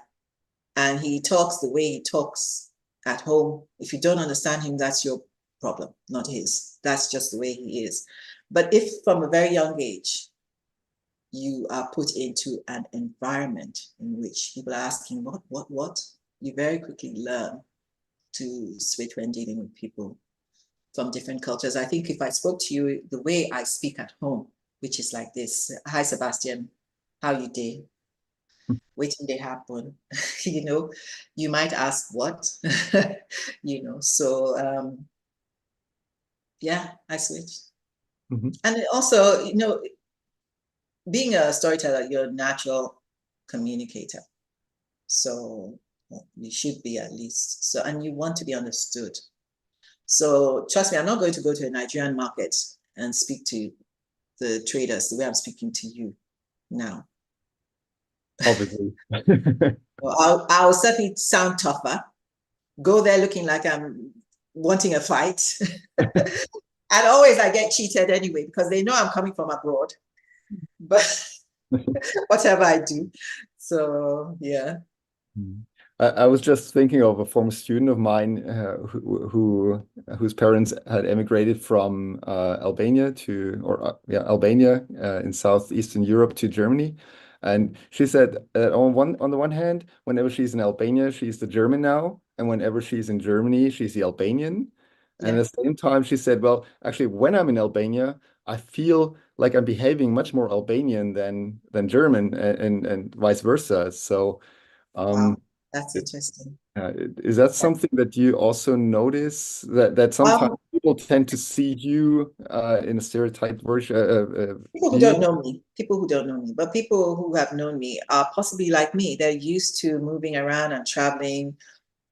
Speaker 3: And he talks the way he talks at home. If you don't understand him, that's your problem, not his. That's just the way he is. But if from a very young age, you are put into an environment in which people are asking, what? You very quickly learn to switch when dealing with people from different cultures. I think if I spoke to you the way I speak at home, which is like this, hi, Sebastian, how you doing? Waiting they happen, you might ask what, so yeah, I switched. And also, being a storyteller, you're a natural communicator. So you should be at least. So, and you want to be understood. So trust me, I'm not going to go to a Nigerian market and speak to the traders the way I'm speaking to you now.
Speaker 2: Obviously.
Speaker 3: I'll certainly sound tougher. Go there looking like I'm wanting a fight. And always I get cheated anyway because they know I'm coming from abroad. But whatever I do. So, yeah.
Speaker 2: I was just thinking of a former student of mine whose parents had emigrated from Albania Albania in southeastern Europe to Germany. And she said on the one hand, whenever she's in Albania, she's the German now. And whenever she's in Germany, she's the Albanian. And at the same time, she said, well, actually, when I'm in Albania, I feel like I'm behaving much more Albanian than German, and vice versa. So,
Speaker 3: Wow, that's interesting.
Speaker 2: is that something that you also notice, that sometimes people tend to see you in a stereotyped version?
Speaker 3: People who don't know me, but people who have known me are possibly like me. They're used to moving around and traveling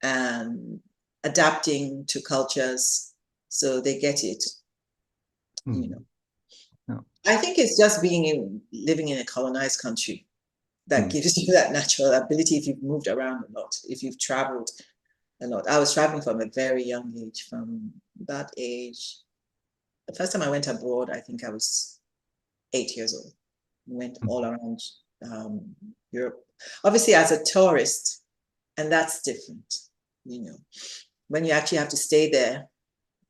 Speaker 3: and adapting to cultures, so they get it. You know,
Speaker 2: Yeah.
Speaker 3: I think it's just living in a colonized country that gives you that natural ability if you've moved around a lot, if you've traveled a lot. I was traveling from a very young age, from that age. The first time I went abroad, I think I was 8 years old. Went all around Europe, obviously as a tourist, and that's different. You know, when you actually have to stay there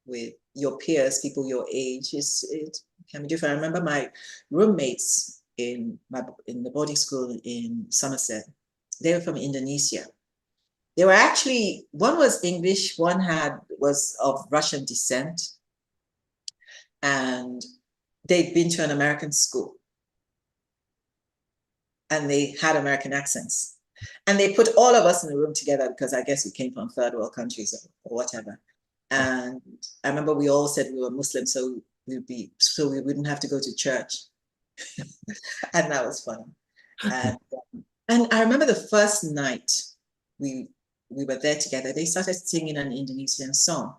Speaker 3: with your peers, people your age, it can be different. I remember my roommates in the boarding school in Somerset. They were from Indonesia. They were actually, one was English, one was of Russian descent, and they'd been to an American school, and they had American accents. And they put all of us in the room together because I guess we came from third world countries or whatever. And I remember we all said we were Muslim, so we wouldn't have to go to church. And that was fun. And I remember the first night we were there together, they started singing an Indonesian song.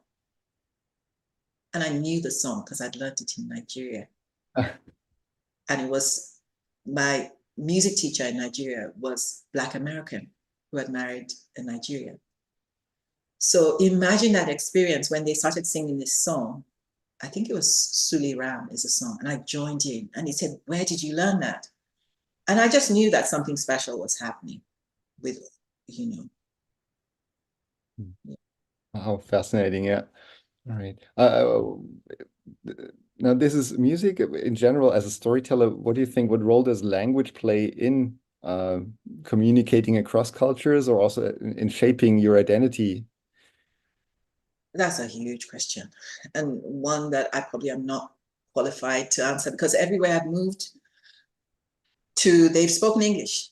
Speaker 3: And I knew the song because I'd learned it in Nigeria. And it was my music teacher in Nigeria was Black American who had married a Nigerian. So imagine that experience when they started singing this song. I think it was Suli Ram is a song, and I joined in, and he said, "Where did you learn that?" And I just knew that something special was happening with, you know.
Speaker 2: Oh, fascinating. Yeah. All right. Now, this is music in general. As a storyteller, what do you think? What role does language play in communicating across cultures, or also in shaping your identity?
Speaker 3: That's a huge question, and one that I probably am not qualified to answer, because everywhere I've moved to, they've spoken English.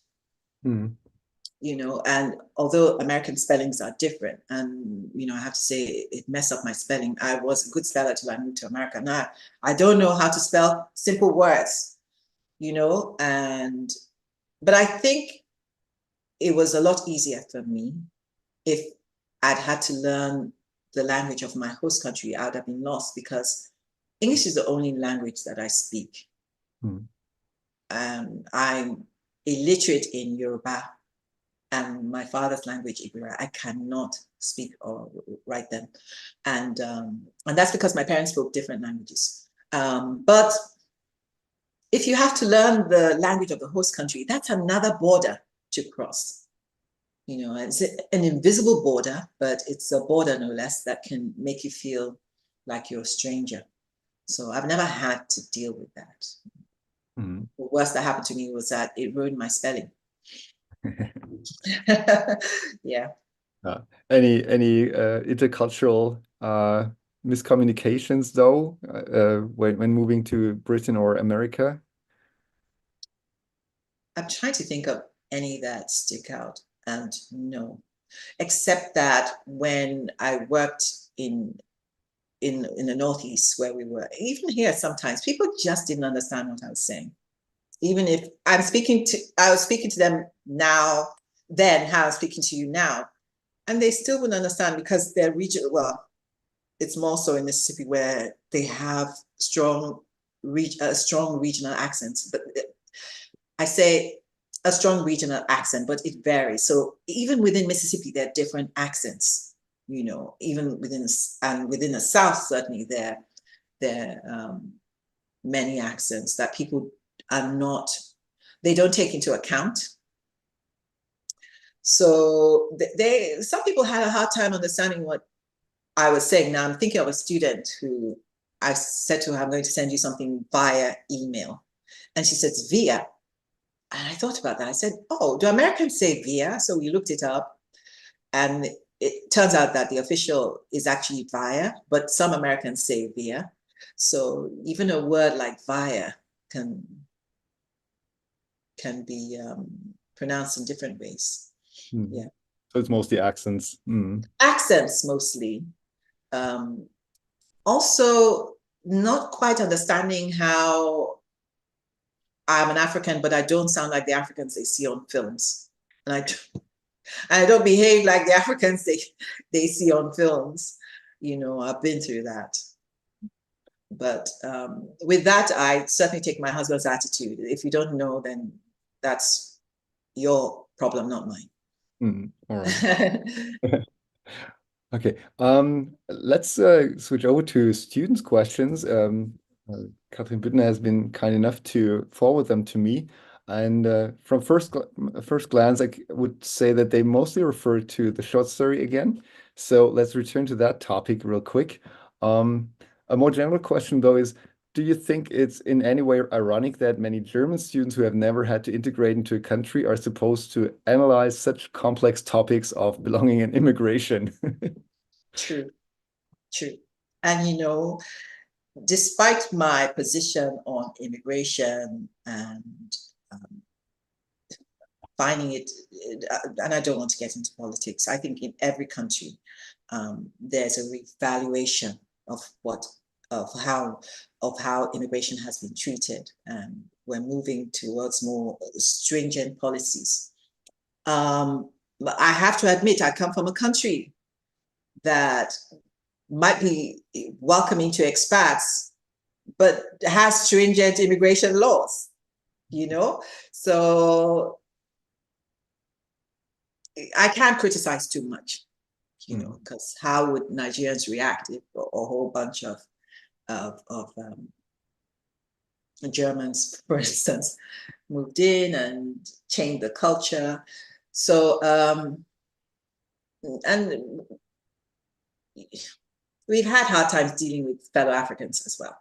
Speaker 3: You know, and although American spellings are different, and you know, I have to say it messed up my spelling. I was a good speller till I moved to America. Now I don't know how to spell simple words, you know, but I think it was a lot easier for me if I'd had to learn the language of my host country. I would have been lost because English is the only language that I speak. I'm illiterate in Yoruba, and my father's language, Ibira, I cannot speak or write them. And that's because my parents spoke different languages. But if you have to learn the language of the host country, that's another border to cross. You know, it's an invisible border, but it's a border no less that can make you feel like you're a stranger. So I've never had to deal with that. The worst that happened to me was that it ruined my spelling. Yeah.
Speaker 2: Any intercultural miscommunications though, when moving to Britain or America?
Speaker 3: I'm trying to think of any that stick out, and no, except that when I worked in the Northeast where we were, even here sometimes people just didn't understand what I was saying. Even if I was speaking to them now, then how I'm speaking to you now, and they still wouldn't understand because their region, well, it's more so in Mississippi where they have strong regional accents. But I say a strong regional accent, but it varies. So even within Mississippi, there are different accents. You know, even within the South, certainly there are many accents that people they don't take into account. So some people had a hard time understanding what I was saying. Now I'm thinking of a student who I said to her, "I'm going to send you something via email." And she says, "Via." And I thought about that. I said, "Oh, do Americans say via?" So we looked it up, and it turns out that the official is actually via, but some Americans say via. So even a word like via can be pronounced in different ways. Yeah.
Speaker 2: So it's mostly accents.
Speaker 3: Accents mostly. Also, not quite understanding how I'm an African, but I don't sound like the Africans they see on films. And I don't behave like the Africans they see on films. You know, I've been through that. But with that, I certainly take my husband's attitude. If you don't know, then that's your problem, not mine.
Speaker 2: All right. Okay. Let's switch over to students' questions. Katrin Büttner has been kind enough to forward them to me. And from first glance, I would say that they mostly refer to the short story again. So let's return to that topic real quick. A more general question, though, is, do you think it's in any way ironic that many German students who have never had to integrate into a country are supposed to analyze such complex topics of belonging and immigration?
Speaker 3: True. And, you know, despite my position on immigration and finding it, and I don't want to get into politics, I think in every country, there's a revaluation of how immigration has been treated, and we're moving towards more stringent policies. But I have to admit, I come from a country that might be welcoming to expats, but has stringent immigration laws, you know? So I can't criticize too much, you know, because how would Nigerians react if a whole bunch of Germans, for instance, moved in and changed the culture? So, and we've had hard times dealing with fellow Africans as well.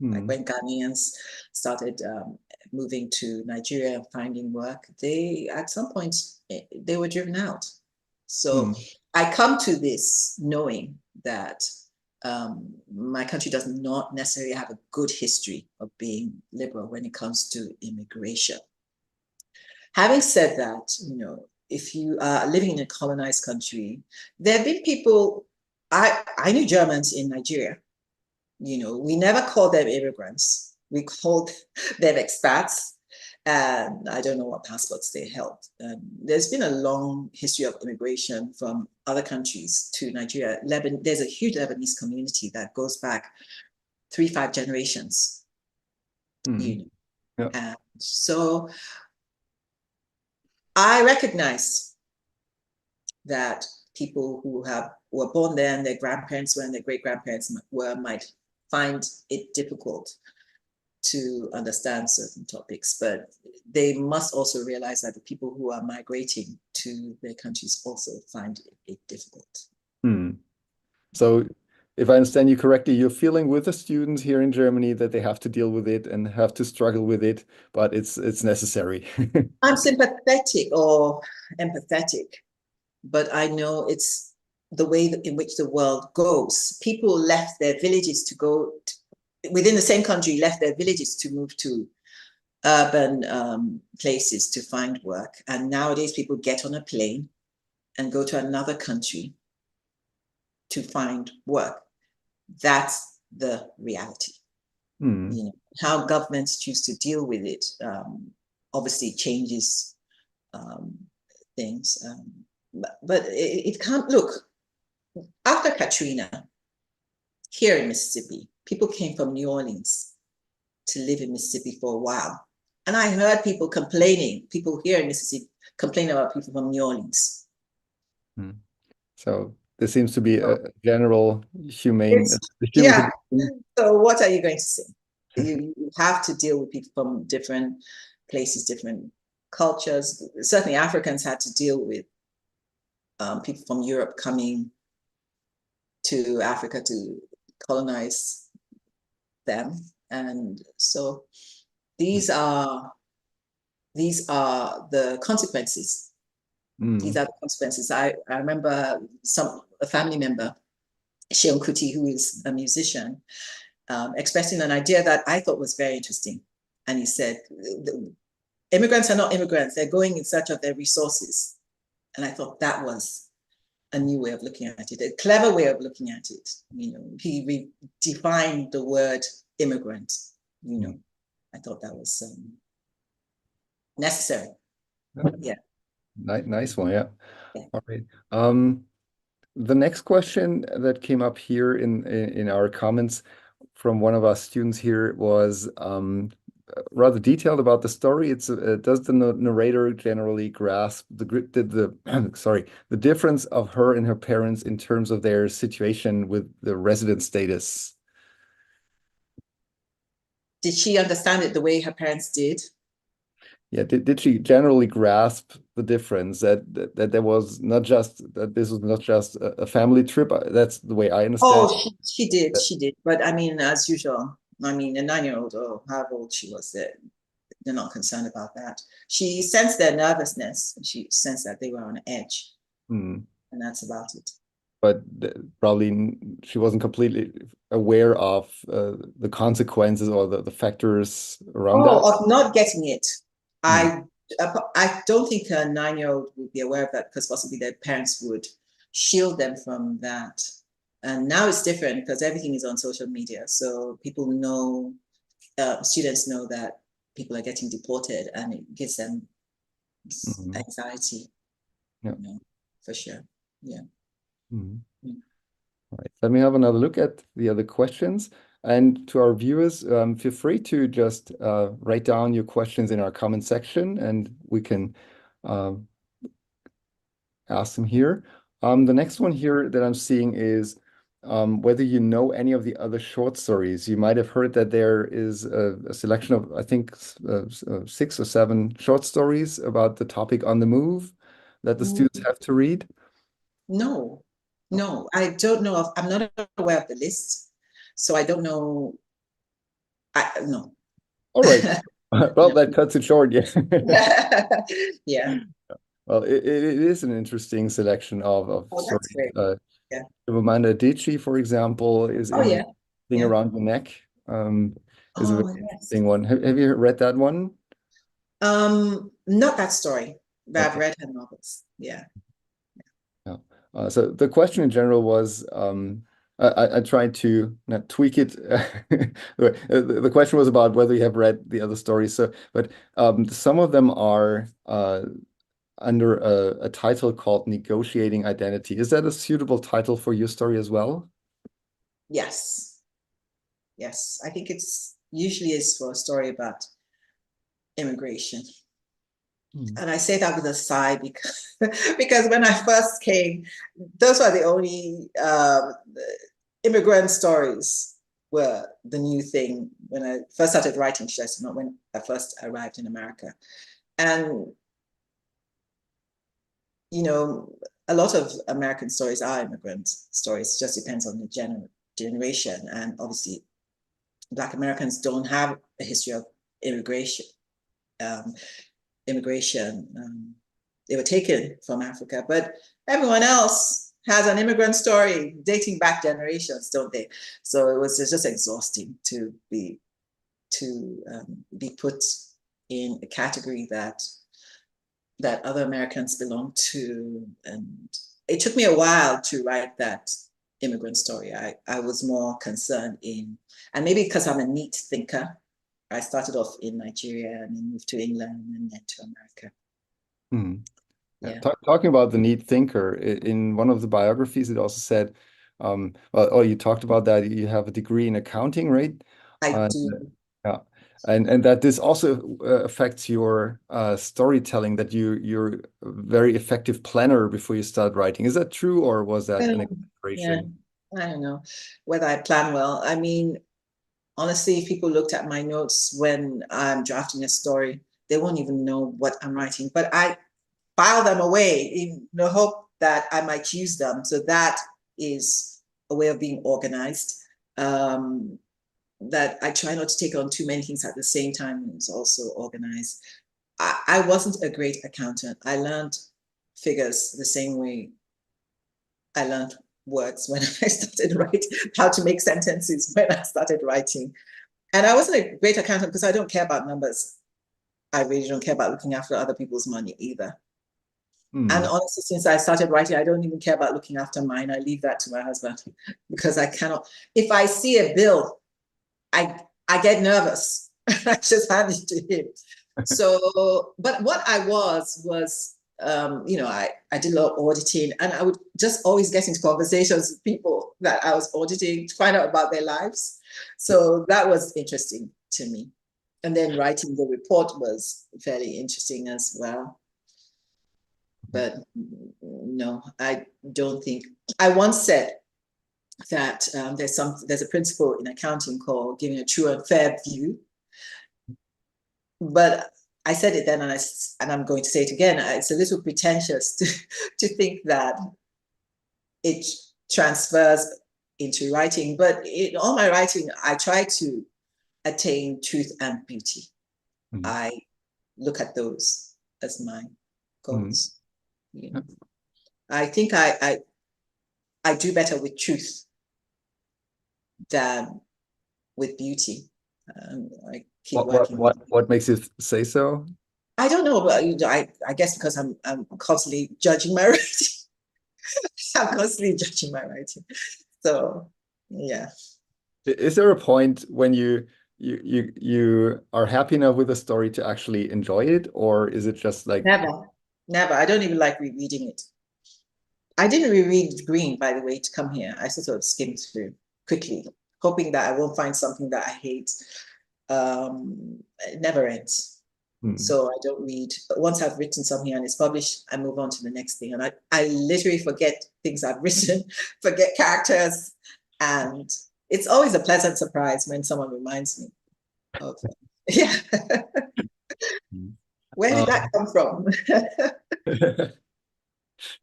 Speaker 3: Like when Ghanaians started moving to Nigeria and finding work, at some point, they were driven out. So I come to this knowing that my country does not necessarily have a good history of being liberal when it comes to immigration. Having said that, you know, if you are living in a colonized country, there have been people, I knew Germans in Nigeria. You know, we never called them immigrants. We called them expats. And I don't know what passports they held. There's been a long history of immigration from other countries to Nigeria. There's a huge Lebanese community that goes back 3-5 generations. You know? And so I recognize that people who were born there and their grandparents were and their great-grandparents were might find it difficult to understand certain topics, but they must also realize that the people who are migrating to their countries also find it difficult.
Speaker 2: So if I understand you correctly, you're feeling with the students here in Germany that they have to deal with it and have to struggle with it, but it's necessary.
Speaker 3: I'm sympathetic or empathetic, but I know it's the way in which the world goes. People left their villages to go within the same country, left their villages to move to urban places to find work. And nowadays people get on a plane and go to another country to find work. That's the reality. You know, how governments choose to deal with it obviously changes things. But it can't, look, after Katrina, here in Mississippi, people came from New Orleans to live in Mississippi for a while. And I heard people here in Mississippi complain about people from New Orleans.
Speaker 2: So there seems to be a general humane.
Speaker 3: Yeah. So what are you going to say? You have to deal with people from different places, different cultures. Certainly Africans had to deal with people from Europe coming to Africa to colonize them. And so these are the consequences These are the consequences. I remember a family member, Sheon Kuti, who is a musician, expressing an idea that I thought was very interesting. And he said, immigrants are not immigrants. They're going in search of their resources. And I thought that was a new way of looking at it, a clever way of looking at it. He redefined the word immigrant. I thought that was necessary. Yeah.
Speaker 2: Nice one, yeah. All right. The next question that came up here in our comments from one of our students here was rather detailed about the story. It's does the narrator generally grasp the difference of her and her parents in terms of their situation with the resident status?
Speaker 3: Did she understand it the way her parents did?
Speaker 2: Yeah, did she generally grasp the difference that there was not just that this was not just a family trip? That's the way I understand.
Speaker 3: Oh, she did. But I mean, as usual, a 9-year-old or however old she was, they're not concerned about that. She sensed their nervousness. She sensed that they were on edge, and that's about it.
Speaker 2: But probably she wasn't completely aware of the consequences or the factors around that.
Speaker 3: Of not getting it. I don't think a 9-year-old would be aware of that because possibly their parents would shield them from that. And now it's different because everything is on social media. So people know, students know that people are getting deported, and it gives them anxiety. For sure. Yeah.
Speaker 2: All right. Let me have another look at the other questions. And to our viewers, feel free to just write down your questions in our comment section, and we can ask them here. The next one here that I'm seeing is whether you know any of the other short stories. You might have heard that there is a selection of, I think, 6 or 7 short stories about the topic on the move that the students have to read.
Speaker 3: No, I don't know of. I'm not aware of the list. So I don't know. No.
Speaker 2: All right. Well, that cuts it short, yeah.
Speaker 3: Yeah.
Speaker 2: Well, it is an interesting selection of
Speaker 3: that's great. Yeah.
Speaker 2: Amanda Dici, for example, is in Thing Around the Neck. Is a very interesting one. Have you read that one?
Speaker 3: Not that story, but I've read her novels. Yeah.
Speaker 2: So the question in general was, I tried to tweak it. The question was about whether you have read the other stories. So, but some of them are under a title called Negotiating Identity. Is that a suitable title for your story as well?
Speaker 3: Yes. I think it's usually is for a story about immigration. And I say that with a sigh because when I first came, those were the only immigrant stories were the new thing when I first started writing, not when I first arrived in America. And, a lot of American stories are immigrant stories. It just depends on the generation. And obviously, Black Americans don't have a history of immigration. They were taken from Africa, but everyone else has an immigrant story dating back generations, don't they? So it was just exhausting to be put in a category that other Americans belong to. And it took me a while to write that immigrant story. I was more concerned in, and maybe because I'm a neat thinker, I started off in Nigeria and then moved to England and then to America.
Speaker 2: Yeah. Talking about the neat thinker, in one of the biographies, it also said, you talked about that you have a degree in accounting, right?
Speaker 3: I do.
Speaker 2: Yeah. And that this also affects your storytelling, that you're a very effective planner before you start writing. Is that true, or was that an exaggeration?
Speaker 3: I don't know whether I plan well. I mean, honestly, if people looked at my notes when I'm drafting a story, they won't even know what I'm writing. But I file them away in the hope that I might use them. So that is a way of being organized. That I try not to take on too many things at the same time. It's also organized. I wasn't a great accountant. I learned figures the same way I learned words when I started writing, how to make sentences when I started writing. And I wasn't a great accountant because I don't care about numbers. I really don't care about looking after other people's money either. And honestly, since I started writing, I don't even care about looking after mine. I leave that to my husband because I cannot. If I see a bill, I get nervous. I just hand it to him. So, but what I was, you know, I did a lot of auditing, and I would just always get into conversations with people that I was auditing to find out about their lives. So that was interesting to me. And then writing the report was very interesting as well. But no, I don't think. I once said that there's a principle in accounting called giving a true and fair view. But I said it then, and I'm going to say it again. It's a little pretentious to think that it transfers into writing. But in all my writing, I try to attain truth and beauty. I look at those as my goals. You know, I think I do better with truth than with beauty. I keep working.
Speaker 2: What makes you say so?
Speaker 3: I don't know, but I guess because I'm constantly judging my writing. I'm constantly judging my writing. So yeah.
Speaker 2: Is there a point when you are happy enough with a story to actually enjoy it, or is it just like
Speaker 3: Never. I don't even like rereading it. I didn't reread Green, by the way, to come here. I sort of skimmed through quickly, hoping that I won't find something that I hate. It never ends. So I don't read. Once I've written something and it's published, I move on to the next thing. And I literally forget things I've written, forget characters. And it's always a pleasant surprise when someone reminds me of it. Yeah. Where did that come from?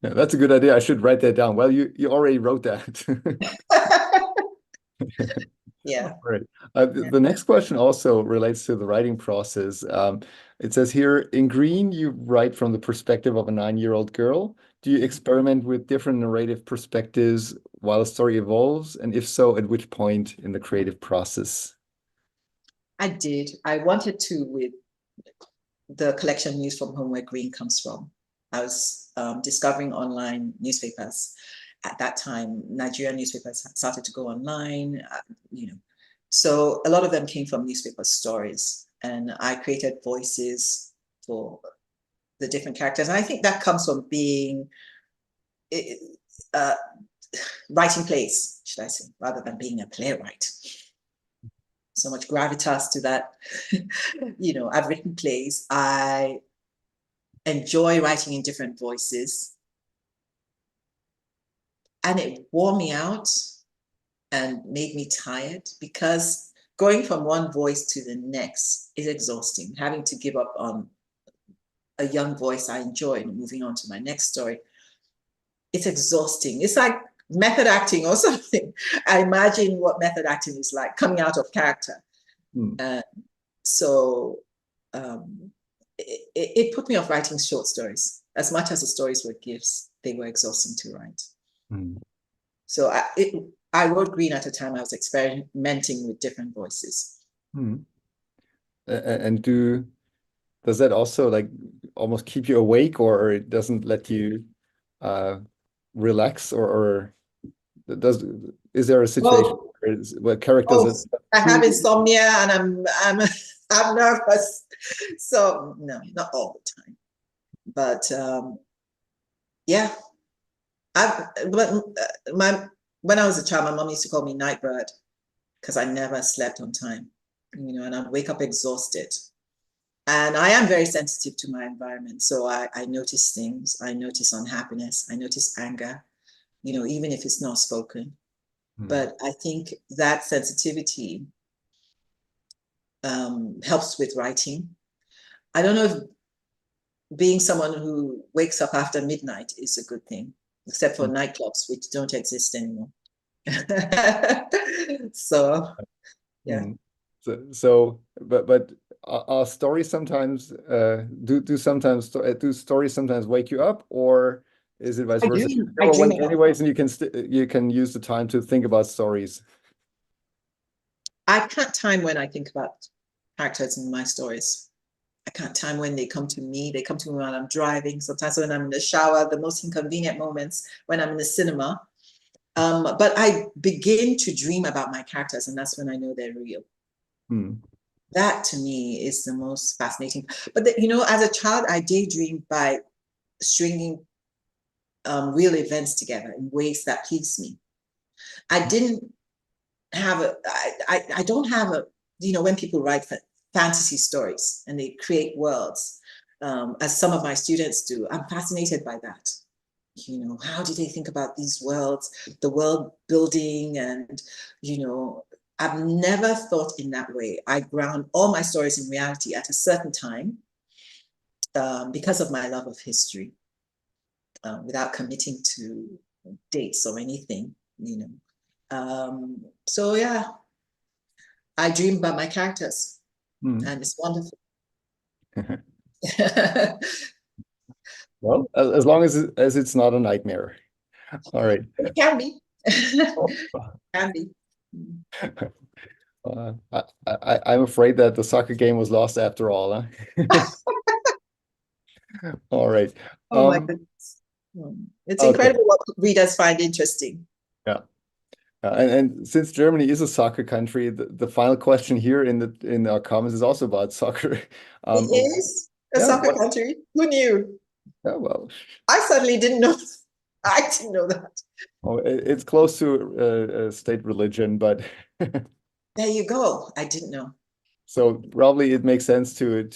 Speaker 2: Yeah, that's a good idea. I should write that down. Well, you already wrote that.
Speaker 3: Yeah.
Speaker 2: Right. The next question also relates to the writing process. It says here, in Green, you write from the perspective of a 9-year-old girl. Do you experiment with different narrative perspectives while the story evolves? And if so, at which point in the creative process?
Speaker 3: I did. I wanted to with the collection News from Home, where Green comes from. I was discovering online newspapers. At that time, Nigerian newspapers started to go online, you know. So a lot of them came from newspaper stories, and I created voices for the different characters. And I think that comes from being, writing plays, should I say, rather than being a playwright. So much gravitas to that. You know, I've written plays. I enjoy writing in different voices. And it wore me out and made me tired, because going from one voice to the next is exhausting. Having to give up on a young voice I enjoy and moving on to my next story, it's exhausting. It's like method acting or something. I imagine what method acting is like, coming out of character. So it put me off writing short stories. As much as the stories were gifts, they were exhausting to write. So I wrote Green at a time I was experimenting with different voices.
Speaker 2: And does that also like almost keep you awake, or it doesn't let you relax, or is there a situation where characters
Speaker 3: I have insomnia and I'm nervous. So no, not all the time. But yeah. When I was a child, my mom used to call me Nightbird because I never slept on time, you know, and I'd wake up exhausted. And I am very sensitive to my environment. So I notice things. I notice unhappiness. I notice anger, you know, even if it's not spoken. But I think that sensitivity helps with writing. I don't know if being someone who wakes up after midnight is a good thing, except for nightclubs, which don't exist anymore. So, yeah.
Speaker 2: But are stories sometimes do stories sometimes wake you up, or is it vice versa?
Speaker 3: I
Speaker 2: Or
Speaker 3: dream
Speaker 2: when,
Speaker 3: a lot.
Speaker 2: anyways, and you can use the time to think about stories.
Speaker 3: I can't time when I think about characters in my stories. I can't time when they come to me. They come to me when I'm driving, sometimes when I'm in the shower, the most inconvenient moments when I'm in the cinema. But I begin to dream about my characters, and that's when I know they're real. That to me is the most fascinating. But as a child, I daydreamed by stringing real events together in ways that pleased me. I didn't have I don't have when people write fantasy stories and they create worlds, as some of my students do, I'm fascinated by that. How do they think about these worlds, the world building, and I've never thought in that way. I ground all my stories in reality at a certain time, because of my love of history, without committing to dates or anything, So yeah, I dream about my characters, and it's wonderful.
Speaker 2: Well, as long as it's not a nightmare. All right.
Speaker 3: It can be. Can be.
Speaker 2: I'm afraid that the soccer game was lost after all. Huh? All right.
Speaker 3: Oh my goodness. It's incredible what readers find interesting.
Speaker 2: Yeah. And since Germany is a soccer country, the final question here in our comments is also about soccer.
Speaker 3: It is a soccer country. Who knew?
Speaker 2: Yeah, well,
Speaker 3: I certainly didn't know. I didn't know that.
Speaker 2: Oh, it's close to a state religion, but
Speaker 3: there you go. I didn't know.
Speaker 2: So probably it makes sense to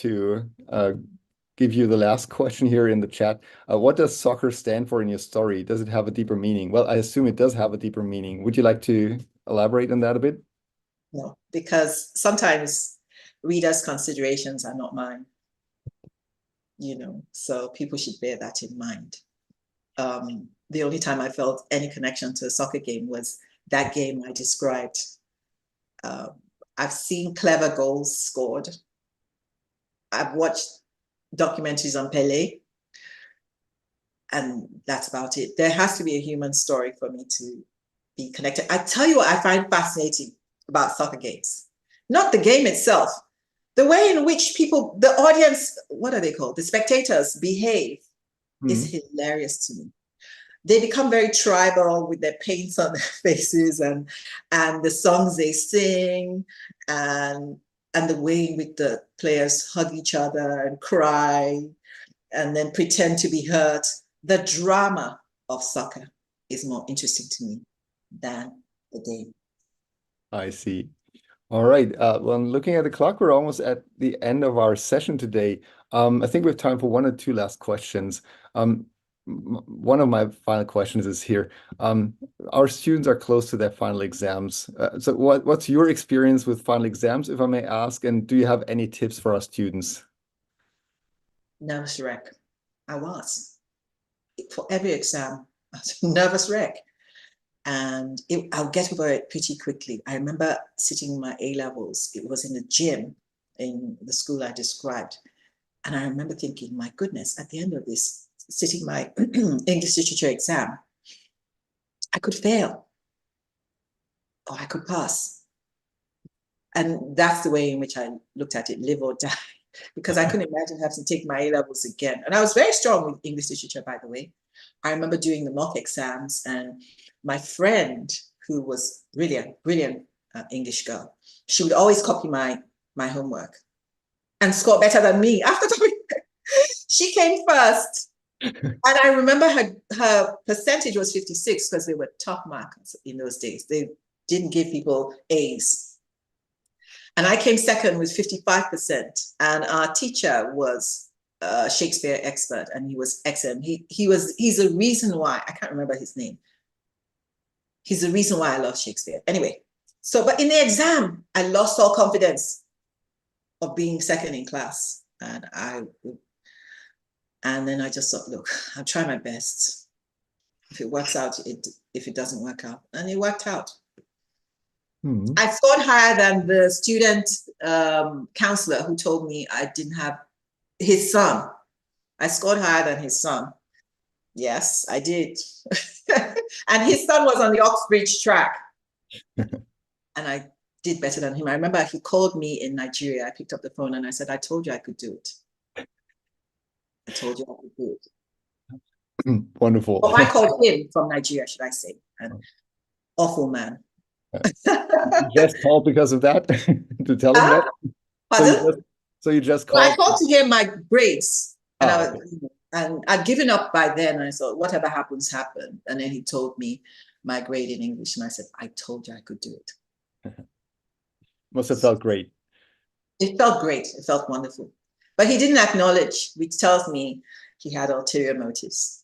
Speaker 2: give you the last question here in the chat. What does soccer stand for in your story? Does it have a deeper meaning? Well, I assume it does have a deeper meaning. Would you like to elaborate on that a bit?
Speaker 3: No, because sometimes readers' considerations are not mine. So people should bear that in mind. The only time I felt any connection to a soccer game was that game I described. I've seen clever goals scored. I've watched documentaries on Pelé, and that's about it. There has to be a human story for me to be connected. I tell you what I find fascinating about soccer games. Not the game itself, the way in which people, the audience, what are they called? The spectators behave is hilarious to me. They become very tribal with their paints on their faces and the songs they sing and the way in which the players hug each other and cry and then pretend to be hurt. The drama of soccer is more interesting to me than the game.
Speaker 2: I see. All right. Well, looking at the clock, we're almost at the end of our session today. I think we have time for one or two last questions. One of my final questions is here. Our students are close to their final exams. So what's your experience with final exams, if I may ask, and do you have any tips for our students?
Speaker 3: Nervous wreck. I was. For every exam, I was a nervous wreck. And I'll get over it pretty quickly. I remember sitting in my A-levels. It was in the gym in the school I described. And I remember thinking, my goodness, at the end of this, sitting my English literature exam, I could fail or I could pass. And that's the way in which I looked at it, live or die, because I couldn't imagine having to take my A-levels again. And I was very strong with English literature, by the way. I remember doing the mock exams, and my friend, who was brilliant English girl, she would always copy my homework and score better than me. After she came first. And I remember her percentage was 56 because they were top markers in those days. They didn't give people A's. And I came second with 55%. And our teacher was a Shakespeare expert, and he was excellent. He's the reason why, I can't remember his name. He's the reason why I love Shakespeare. Anyway, but in the exam, I lost all confidence of being second in class. And then I just thought, look, I'll try my best. If it works out, if it doesn't work out. And it worked out. I scored higher than the student counselor who told me I didn't have his son. I scored higher than his son. Yes, I did. And his son was on the Oxbridge track. And I did better than him. I remember he called me in Nigeria. I picked up the phone and I said, I told you I could do it. I told you I could do it.
Speaker 2: Wonderful.
Speaker 3: Well, I called him from Nigeria, should I say. An awful man.
Speaker 2: You just called because of that to tell him that?
Speaker 3: Pardon?
Speaker 2: So you just called?
Speaker 3: Well, I called to hear my grades. And,
Speaker 2: okay.
Speaker 3: And I'd given up by then. And I thought, whatever happens, happen. And then he told me my grade in English. And I said, I told you I could do it.
Speaker 2: Must have felt great.
Speaker 3: It felt great. It felt wonderful. But he didn't acknowledge, which tells me he had ulterior motives.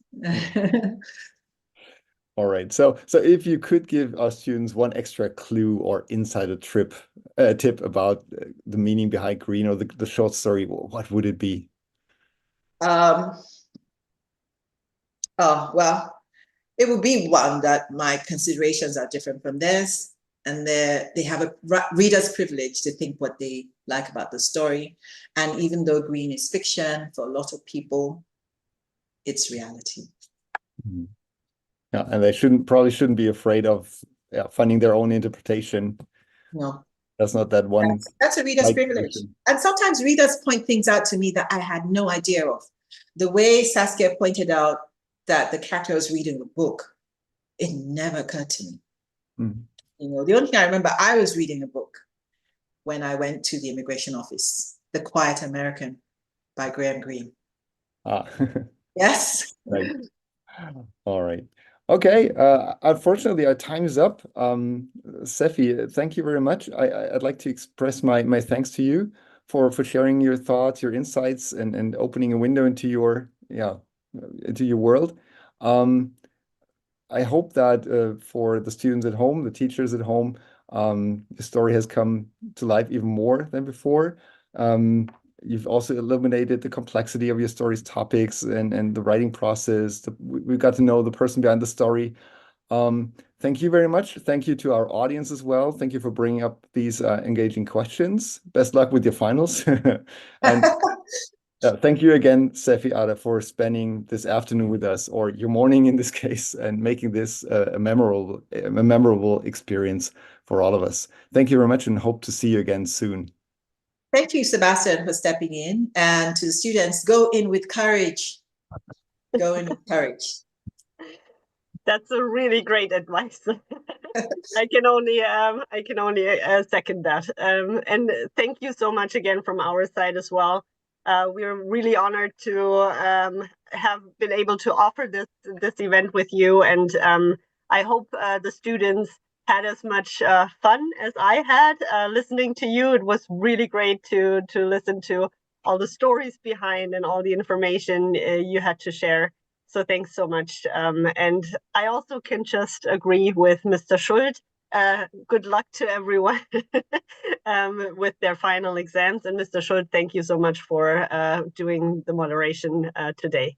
Speaker 2: All right. So if you could give our students one extra clue or insider tip about the meaning behind green or the short story, what would it be?
Speaker 3: Oh, well, it would be one that my considerations are different from theirs, and they have a reader's privilege to think what they like about the story. And even though green is fiction, for a lot of people, it's reality.
Speaker 2: Mm-hmm. Yeah, and they probably shouldn't be afraid of finding their own interpretation.
Speaker 3: No.
Speaker 2: That's not that one.
Speaker 3: That's a reader's privilege. And sometimes readers point things out to me that I had no idea of. The way Saskia pointed out that the character was reading a book, it never occurred to me. Mm-hmm. You know, the only thing I remember, I was reading a book when I went to the immigration office, The Quiet American by Graham Greene. Yes.
Speaker 2: Right. All right. Okay. Unfortunately, our time is up. Sefi, thank you very much. I'd like to express my thanks to you for sharing your thoughts, your insights, and opening a window into your world. I hope that for the students at home, the teachers at home, the story has come to life even more than before. You've also illuminated the complexity of your story's topics and the writing process. We got to know the person behind the story. Thank you very much. Thank you to our audience as well. Thank you for bringing up these engaging questions. Best luck with your finals. And thank you again, Sefi Atta, for spending this afternoon with us, or your morning in this case, and making this a memorable experience for all of us. Thank you very much, and hope to see you again soon.
Speaker 3: Thank you, Sebastian, for stepping in. And to the students, go in with courage. Go in with courage.
Speaker 1: That's a really great advice. I can only second that. And thank you so much again from our side as well. We're really honored to have been able to offer this event with you, and I hope the students had as much fun as I had listening to you. It was really great to listen to all the stories behind and all the information you had to share. So thanks so much. And I also can just agree with Mr. Schult. Good luck to everyone with their final exams. And Mr. Schult, thank you so much for doing the moderation today.